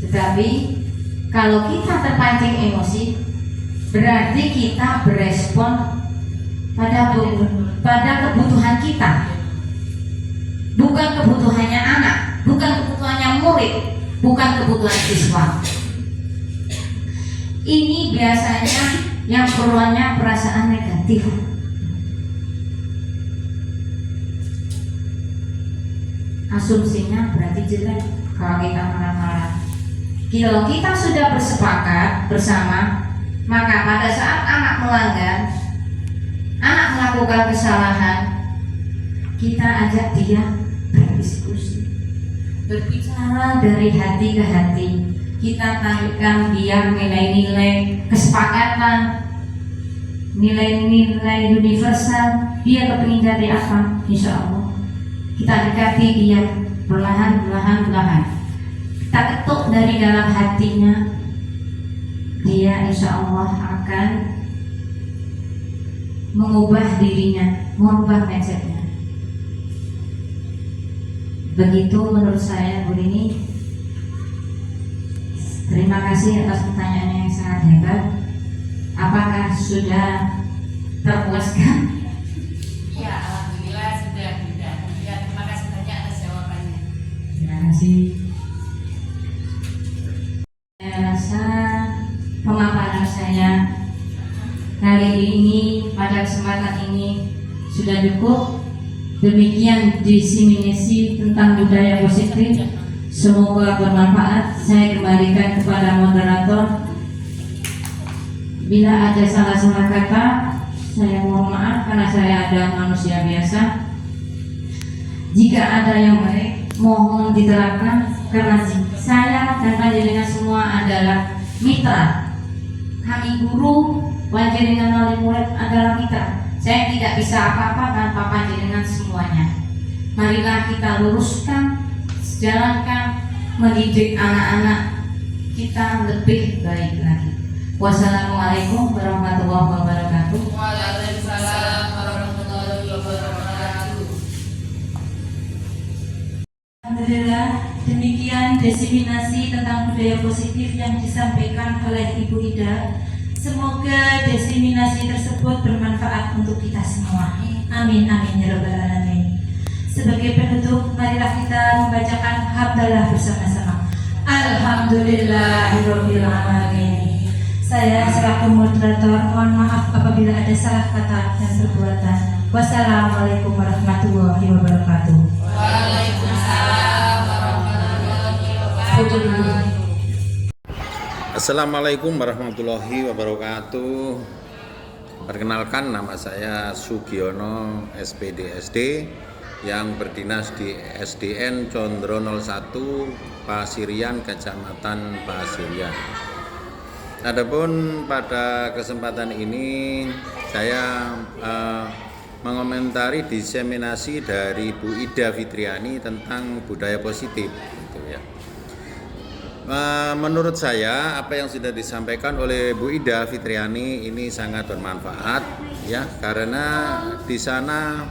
Tetapi kalau kita terpancing emosi, berarti kita berespon pada kebutuhan kita, bukan kebutuhannya anak, bukan kebutuhannya murid, bukan kebutuhan siswa. Ini biasanya yang keluarnya perasaan negatif. Asumsinya berarti jelek kalau kita marah-marah. Kalau kita sudah bersepakat bersama, maka pada saat anak melanggar, anak melakukan kesalahan, kita ajak dia berdiskusi, berbicara dari hati ke hati. Kita tampilkan dia nilai-nilai kesepakatan, nilai-nilai universal. Dia kepingin jadi apa? Insya Allah kita dekati dia perlahan. Kita ketuk dari dalam hatinya, dia insya Allah akan mengubah dirinya, mengubah mindsetnya. Begitu menurut saya Bu Rini. Terima kasih atas pertanyaannya yang sangat hebat. Apakah sudah terpuaskan? Ya, alhamdulillah sudah. Ya, terima kasih banyak atas jawabannya. Terima kasih. Saya rasa pemaparan saya kali ini pada kesempatan ini sudah cukup. Demikian diseminasi tentang budaya positif. Semoga bermanfaat. Saya kembalikan kepada moderator. Bila ada salah-salah kata, saya mohon maaf karena saya ada manusia biasa. Jika ada yang baik, mohon diterapkan karena saya dan panjenengan semua adalah mitra. Kami guru, panjenengan wali murid adalah mitra. Saya tidak bisa apa-apa tanpa panjenengan semuanya. Marilah kita luruskan, jalankan, mendidik anak-anak kita lebih baik lagi. Wassalamualaikum warahmatullahi wabarakatuh. Waalaikumsalam warahmatullahi wabarakatuh. Alhamdulillah, demikian diseminasi tentang budaya positif yang disampaikan oleh Ibu Ida. Semoga diseminasi tersebut bermanfaat untuk kita semua. Amin, amin, ya rabbal alamin. Sebagai penutup, marilah kita membacakan hamdalah bersama-sama. Alhamdulillahirabbil alamin. Saya selaku moderator mohon maaf apabila ada salah kata dan perbuatan. Wassalamualaikum warahmatullahi wabarakatuh. Waalaikumsalam warahmatullahi wabarakatuh. Assalamualaikum warahmatullahi wabarakatuh. Perkenalkan, nama saya Sugiono SPD SD yang berdinas di SDN Condro 01 Pasirian, Kecamatan Pasirian. Adapun pada kesempatan ini saya mengomentari diseminasi dari Bu Ida Fitriani tentang budaya positif, gitu ya. Menurut saya apa yang sudah disampaikan oleh Bu Ida Fitriani ini sangat bermanfaat, ya, karena di sana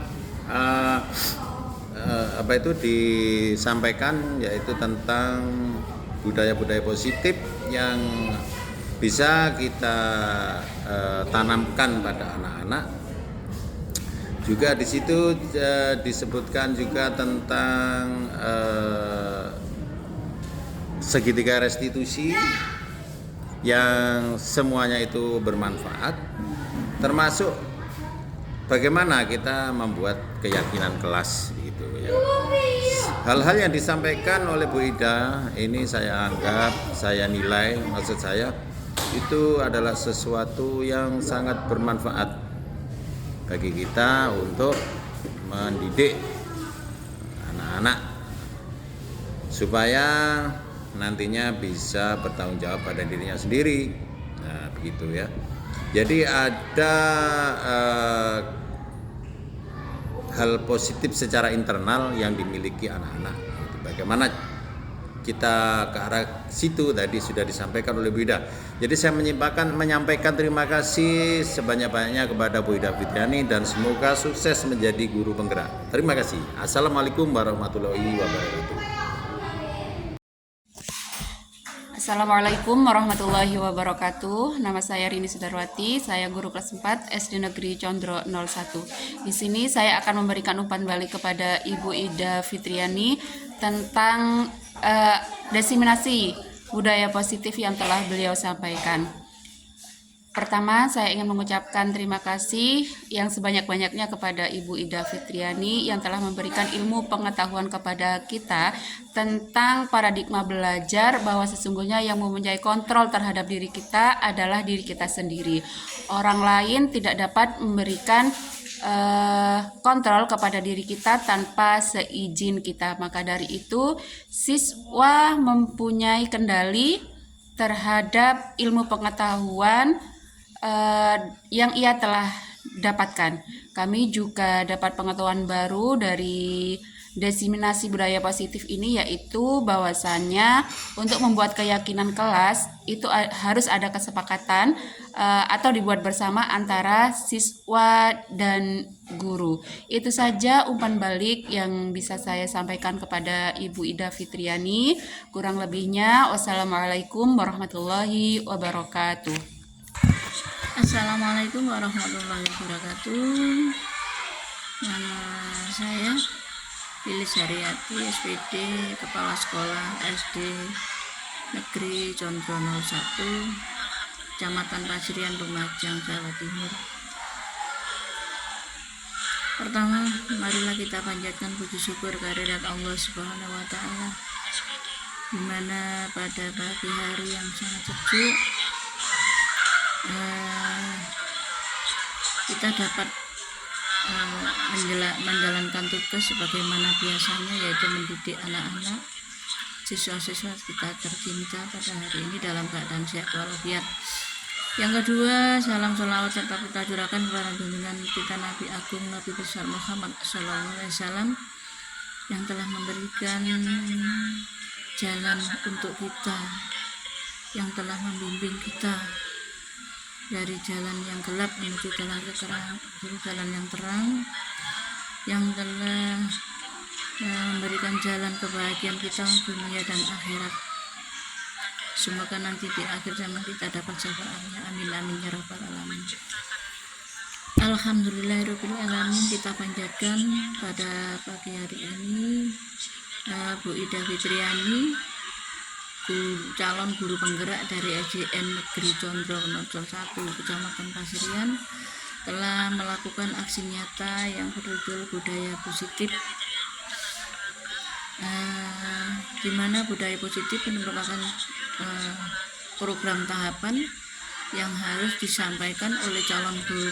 disampaikan yaitu tentang budaya-budaya positif yang bisa kita tanamkan pada anak-anak. Juga di situ disebutkan juga tentang segitiga restitusi yang semuanya itu bermanfaat, termasuk bagaimana kita membuat keyakinan kelas, gitu ya. Hal-hal yang disampaikan oleh Bu Ida ini saya anggap, saya nilai, maksud saya itu adalah sesuatu yang sangat bermanfaat bagi kita untuk mendidik anak-anak supaya nantinya bisa bertanggung jawab pada dirinya sendiri. Nah, begitu ya. Jadi ada hal positif secara internal yang dimiliki anak-anak. Bagaimana kita ke arah situ tadi sudah disampaikan oleh Bu Ida. Jadi saya menyampaikan terima kasih sebanyak-banyaknya kepada Bu Ida Fitriani dan semoga sukses menjadi guru penggerak. Terima kasih. Assalamualaikum warahmatullahi wabarakatuh. Assalamualaikum warahmatullahi wabarakatuh. Nama saya Rini Sudarwati, saya guru kelas 4 SD Negeri Condro 01. Di sini saya akan memberikan umpan balik kepada Ibu Ida Fitriani tentang diseminasi budaya positif yang telah beliau sampaikan. Pertama, saya ingin mengucapkan terima kasih yang sebanyak-banyaknya kepada Ibu Ida Fitriani yang telah memberikan ilmu pengetahuan kepada kita tentang paradigma belajar bahwa sesungguhnya yang mempunyai kontrol terhadap diri kita adalah diri kita sendiri. Orang lain tidak dapat memberikan kontrol kepada diri kita tanpa seizin kita. Maka dari itu, siswa mempunyai kendali terhadap ilmu pengetahuan yang ia telah dapatkan. Kami juga dapat pengetahuan baru dari diseminasi budaya positif ini, yaitu bahwasannya untuk membuat keyakinan kelas itu harus ada kesepakatan atau dibuat bersama antara siswa dan guru. Itu saja umpan balik yang bisa saya sampaikan kepada Ibu Ida Fitriani. Kurang lebihnya, wassalamualaikum warahmatullahi wabarakatuh. Assalamualaikum warahmatullahi wabarakatuh. Nama saya Lilis Haryati, SPD, Kepala Sekolah SD Negeri Condro 01, Kecamatan Pasirian, Lumajang, Jawa Timur. Pertama, marilah kita panjatkan puji syukur kehadirat Allah Subhanahu wa Ta'ala, di mana pada pagi hari yang sangat sejuk kita dapat menjalankan tugas sebagaimana biasanya, yaitu mendidik anak-anak siswa-siswa kita tercinta pada hari ini dalam keadaan sehat walafiat. Yang kedua, salam sholawat serta kita curahkan kepada junjungan kita Nabi Agung Nabi besar Muhammad SAW yang telah memberikan jalan untuk kita yang telah membimbing kita dari jalan yang gelap menuju jalan yang terang, yang telah memberikan jalan kebahagiaan kita dunia dan akhirat. Semoga nanti di akhir zaman kita dapat syafaatnya. Amin amin ya rabbal alamin. Alhamdulillahirabbil alamin. Kita panjatkan pada pagi hari ini Bu Ida Fitriani, calon guru penggerak dari SDN Negeri Condro Nocol 1 Kecamatan Pasirian, telah melakukan aksi nyata yang berjudul budaya positif, di mana budaya positif merupakan program tahapan yang harus disampaikan oleh calon guru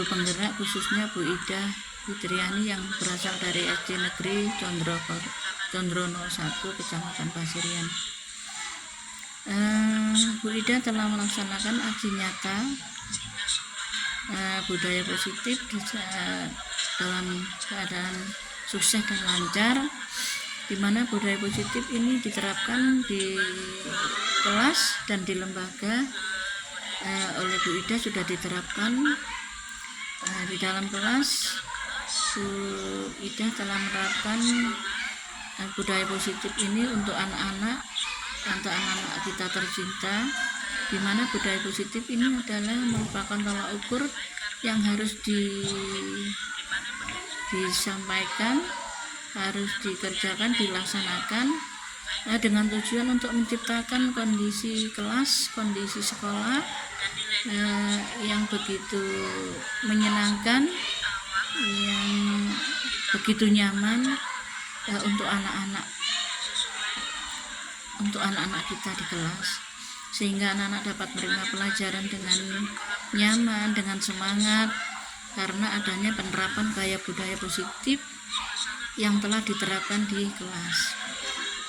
penggerak khususnya Bu Ida Fitriani yang berasal dari SD Negeri Condro 01 Kecamatan Pasirian. Bu Ida telah melaksanakan aksi nyata budaya positif dalam keadaan sukses dan lancar, di mana budaya positif ini diterapkan di kelas dan di lembaga. Oleh Bu Ida sudah diterapkan di dalam kelas. Bu Ida telah menerapkan budaya positif ini untuk anak-anak kita tercinta, di mana budaya positif ini adalah merupakan tolak ukur yang harus disampaikan, harus dikerjakan, dilaksanakan dengan tujuan untuk menciptakan kondisi kelas, kondisi sekolah yang begitu menyenangkan, yang begitu nyaman untuk anak-anak kita di kelas, sehingga anak-anak dapat menerima pelajaran dengan nyaman, dengan semangat, karena adanya penerapan gaya budaya positif yang telah diterapkan di kelas.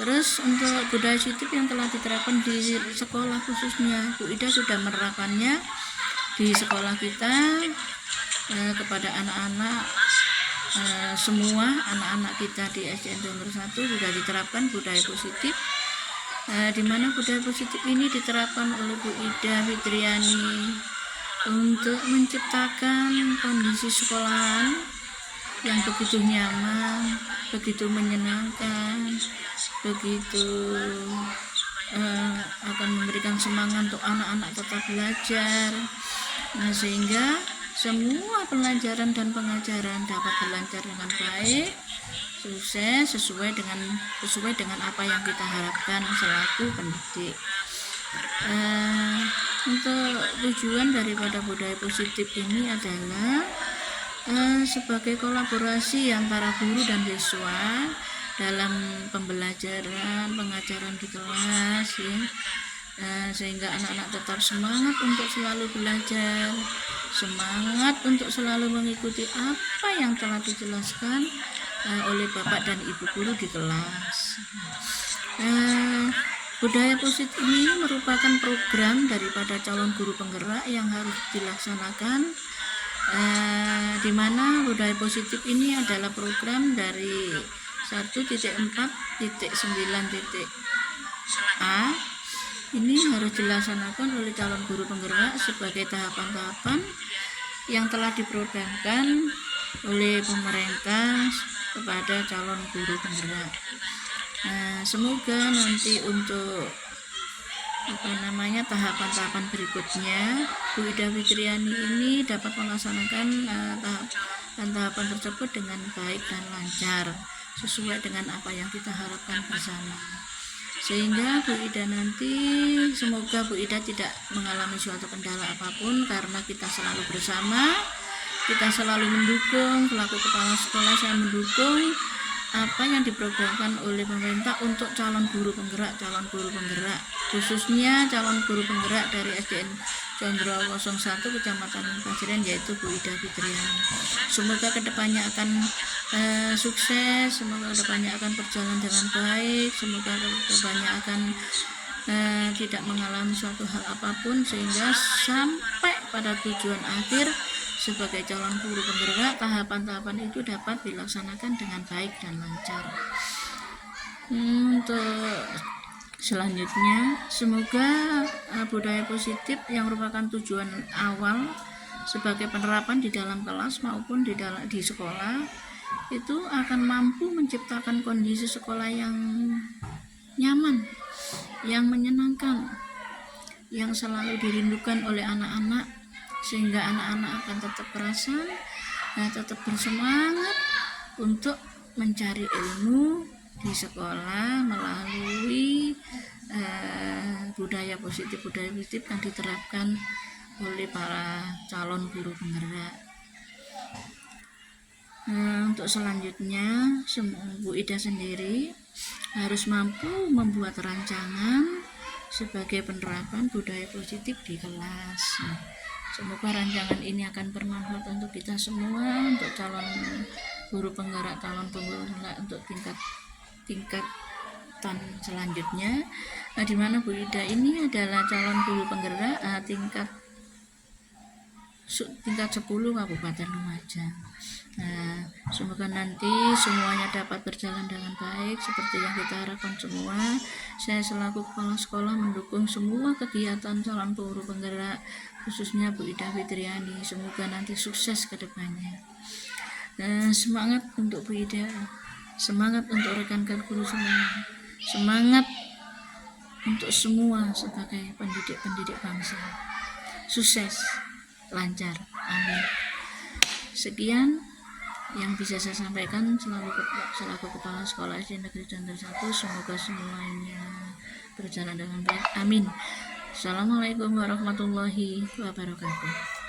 Terus untuk budaya positif yang telah diterapkan di sekolah khususnya, Bu Ida sudah menerapkannya di sekolah kita kepada anak-anak, semua anak-anak kita di SDN nomor 1 sudah diterapkan budaya positif, di mana budaya positif ini diterapkan oleh Bu Ida Fitriani untuk menciptakan kondisi sekolahan yang begitu nyaman, begitu menyenangkan, begitu akan memberikan semangat untuk anak-anak tetap belajar, sehingga semua pelajaran dan pengajaran dapat berlancar dengan baik, sukses, sesuai dengan apa yang kita harapkan selaku pendidik. Untuk tujuan daripada budaya positif ini adalah sebagai kolaborasi antara guru dan siswa dalam pembelajaran, pengajaran di kelas, ya. Sehingga anak-anak tetap semangat untuk selalu belajar, semangat untuk selalu mengikuti apa yang telah dijelaskan oleh Bapak dan Ibu guru di kelas. Budaya positif ini merupakan program daripada calon guru penggerak yang harus dilaksanakan, di mana budaya positif ini adalah program dari 1.4.9.a. Ini harus dilaksanakan oleh calon guru penggerak sebagai tahapan-tahapan yang telah diprogramkan oleh pemerintah kepada calon guru penggerak. Semoga nanti untuk tahapan-tahapan berikutnya Bu Ida Fitriani ini dapat melaksanakan tahapan tersebut dengan baik dan lancar, sesuai dengan apa yang kita harapkan bersama, sehingga Bu Ida nanti, semoga Bu Ida tidak mengalami suatu kendala apapun, karena kita selalu bersama, kita selalu mendukung, selaku kepala sekolah saya mendukung apa yang diprogramkan oleh pemerintah untuk calon guru penggerak, khususnya calon guru penggerak dari SDN Condro 01 Kecamatan Pasirian, yaitu Bu Ida Fitriani. Semoga kedepannya akan sukses, semoga kedepannya akan berjalan dengan baik, semoga kedepannya akan tidak mengalami suatu hal apapun, sehingga sampai pada tujuan akhir sebagai calon guru penggerak, tahapan-tahapan itu dapat dilaksanakan dengan baik dan lancar. Untuk selanjutnya semoga budaya positif yang merupakan tujuan awal sebagai penerapan di dalam kelas maupun di sekolah itu akan mampu menciptakan kondisi sekolah yang nyaman, yang menyenangkan, yang selalu dirindukan oleh anak-anak, sehingga anak-anak akan tetap perasan dan tetap bersemangat untuk mencari ilmu di sekolah melalui budaya positif yang diterapkan oleh para calon guru penggerak. Untuk selanjutnya Bu Ida sendiri harus mampu membuat rancangan sebagai penerapan budaya positif di kelas. Semoga rancangan ini akan bermanfaat untuk kita semua, untuk calon guru penggerak, untuk tingkatan selanjutnya, di mana Bu Ida ini adalah calon guru penggerak tingkat 10 Kabupaten Lumajang. Semoga nanti semuanya dapat berjalan dengan baik seperti yang kita harapkan semua. Saya selaku kepala sekolah mendukung semua kegiatan calon guru penggerak, khususnya Bu Ida Fitriani. Semoga nanti sukses ke depannya. Semangat untuk Bu Ida, semangat untuk rekan-rekan guru semua, semangat untuk semua sebagai pendidik bangsa. Sukses, lancar, amin. Sekian yang bisa saya sampaikan selaku kepala sekolah SD Negeri Conter 1. Semoga semuanya berjalan dengan baik, amin. Assalamualaikum warahmatullahi wabarakatuh.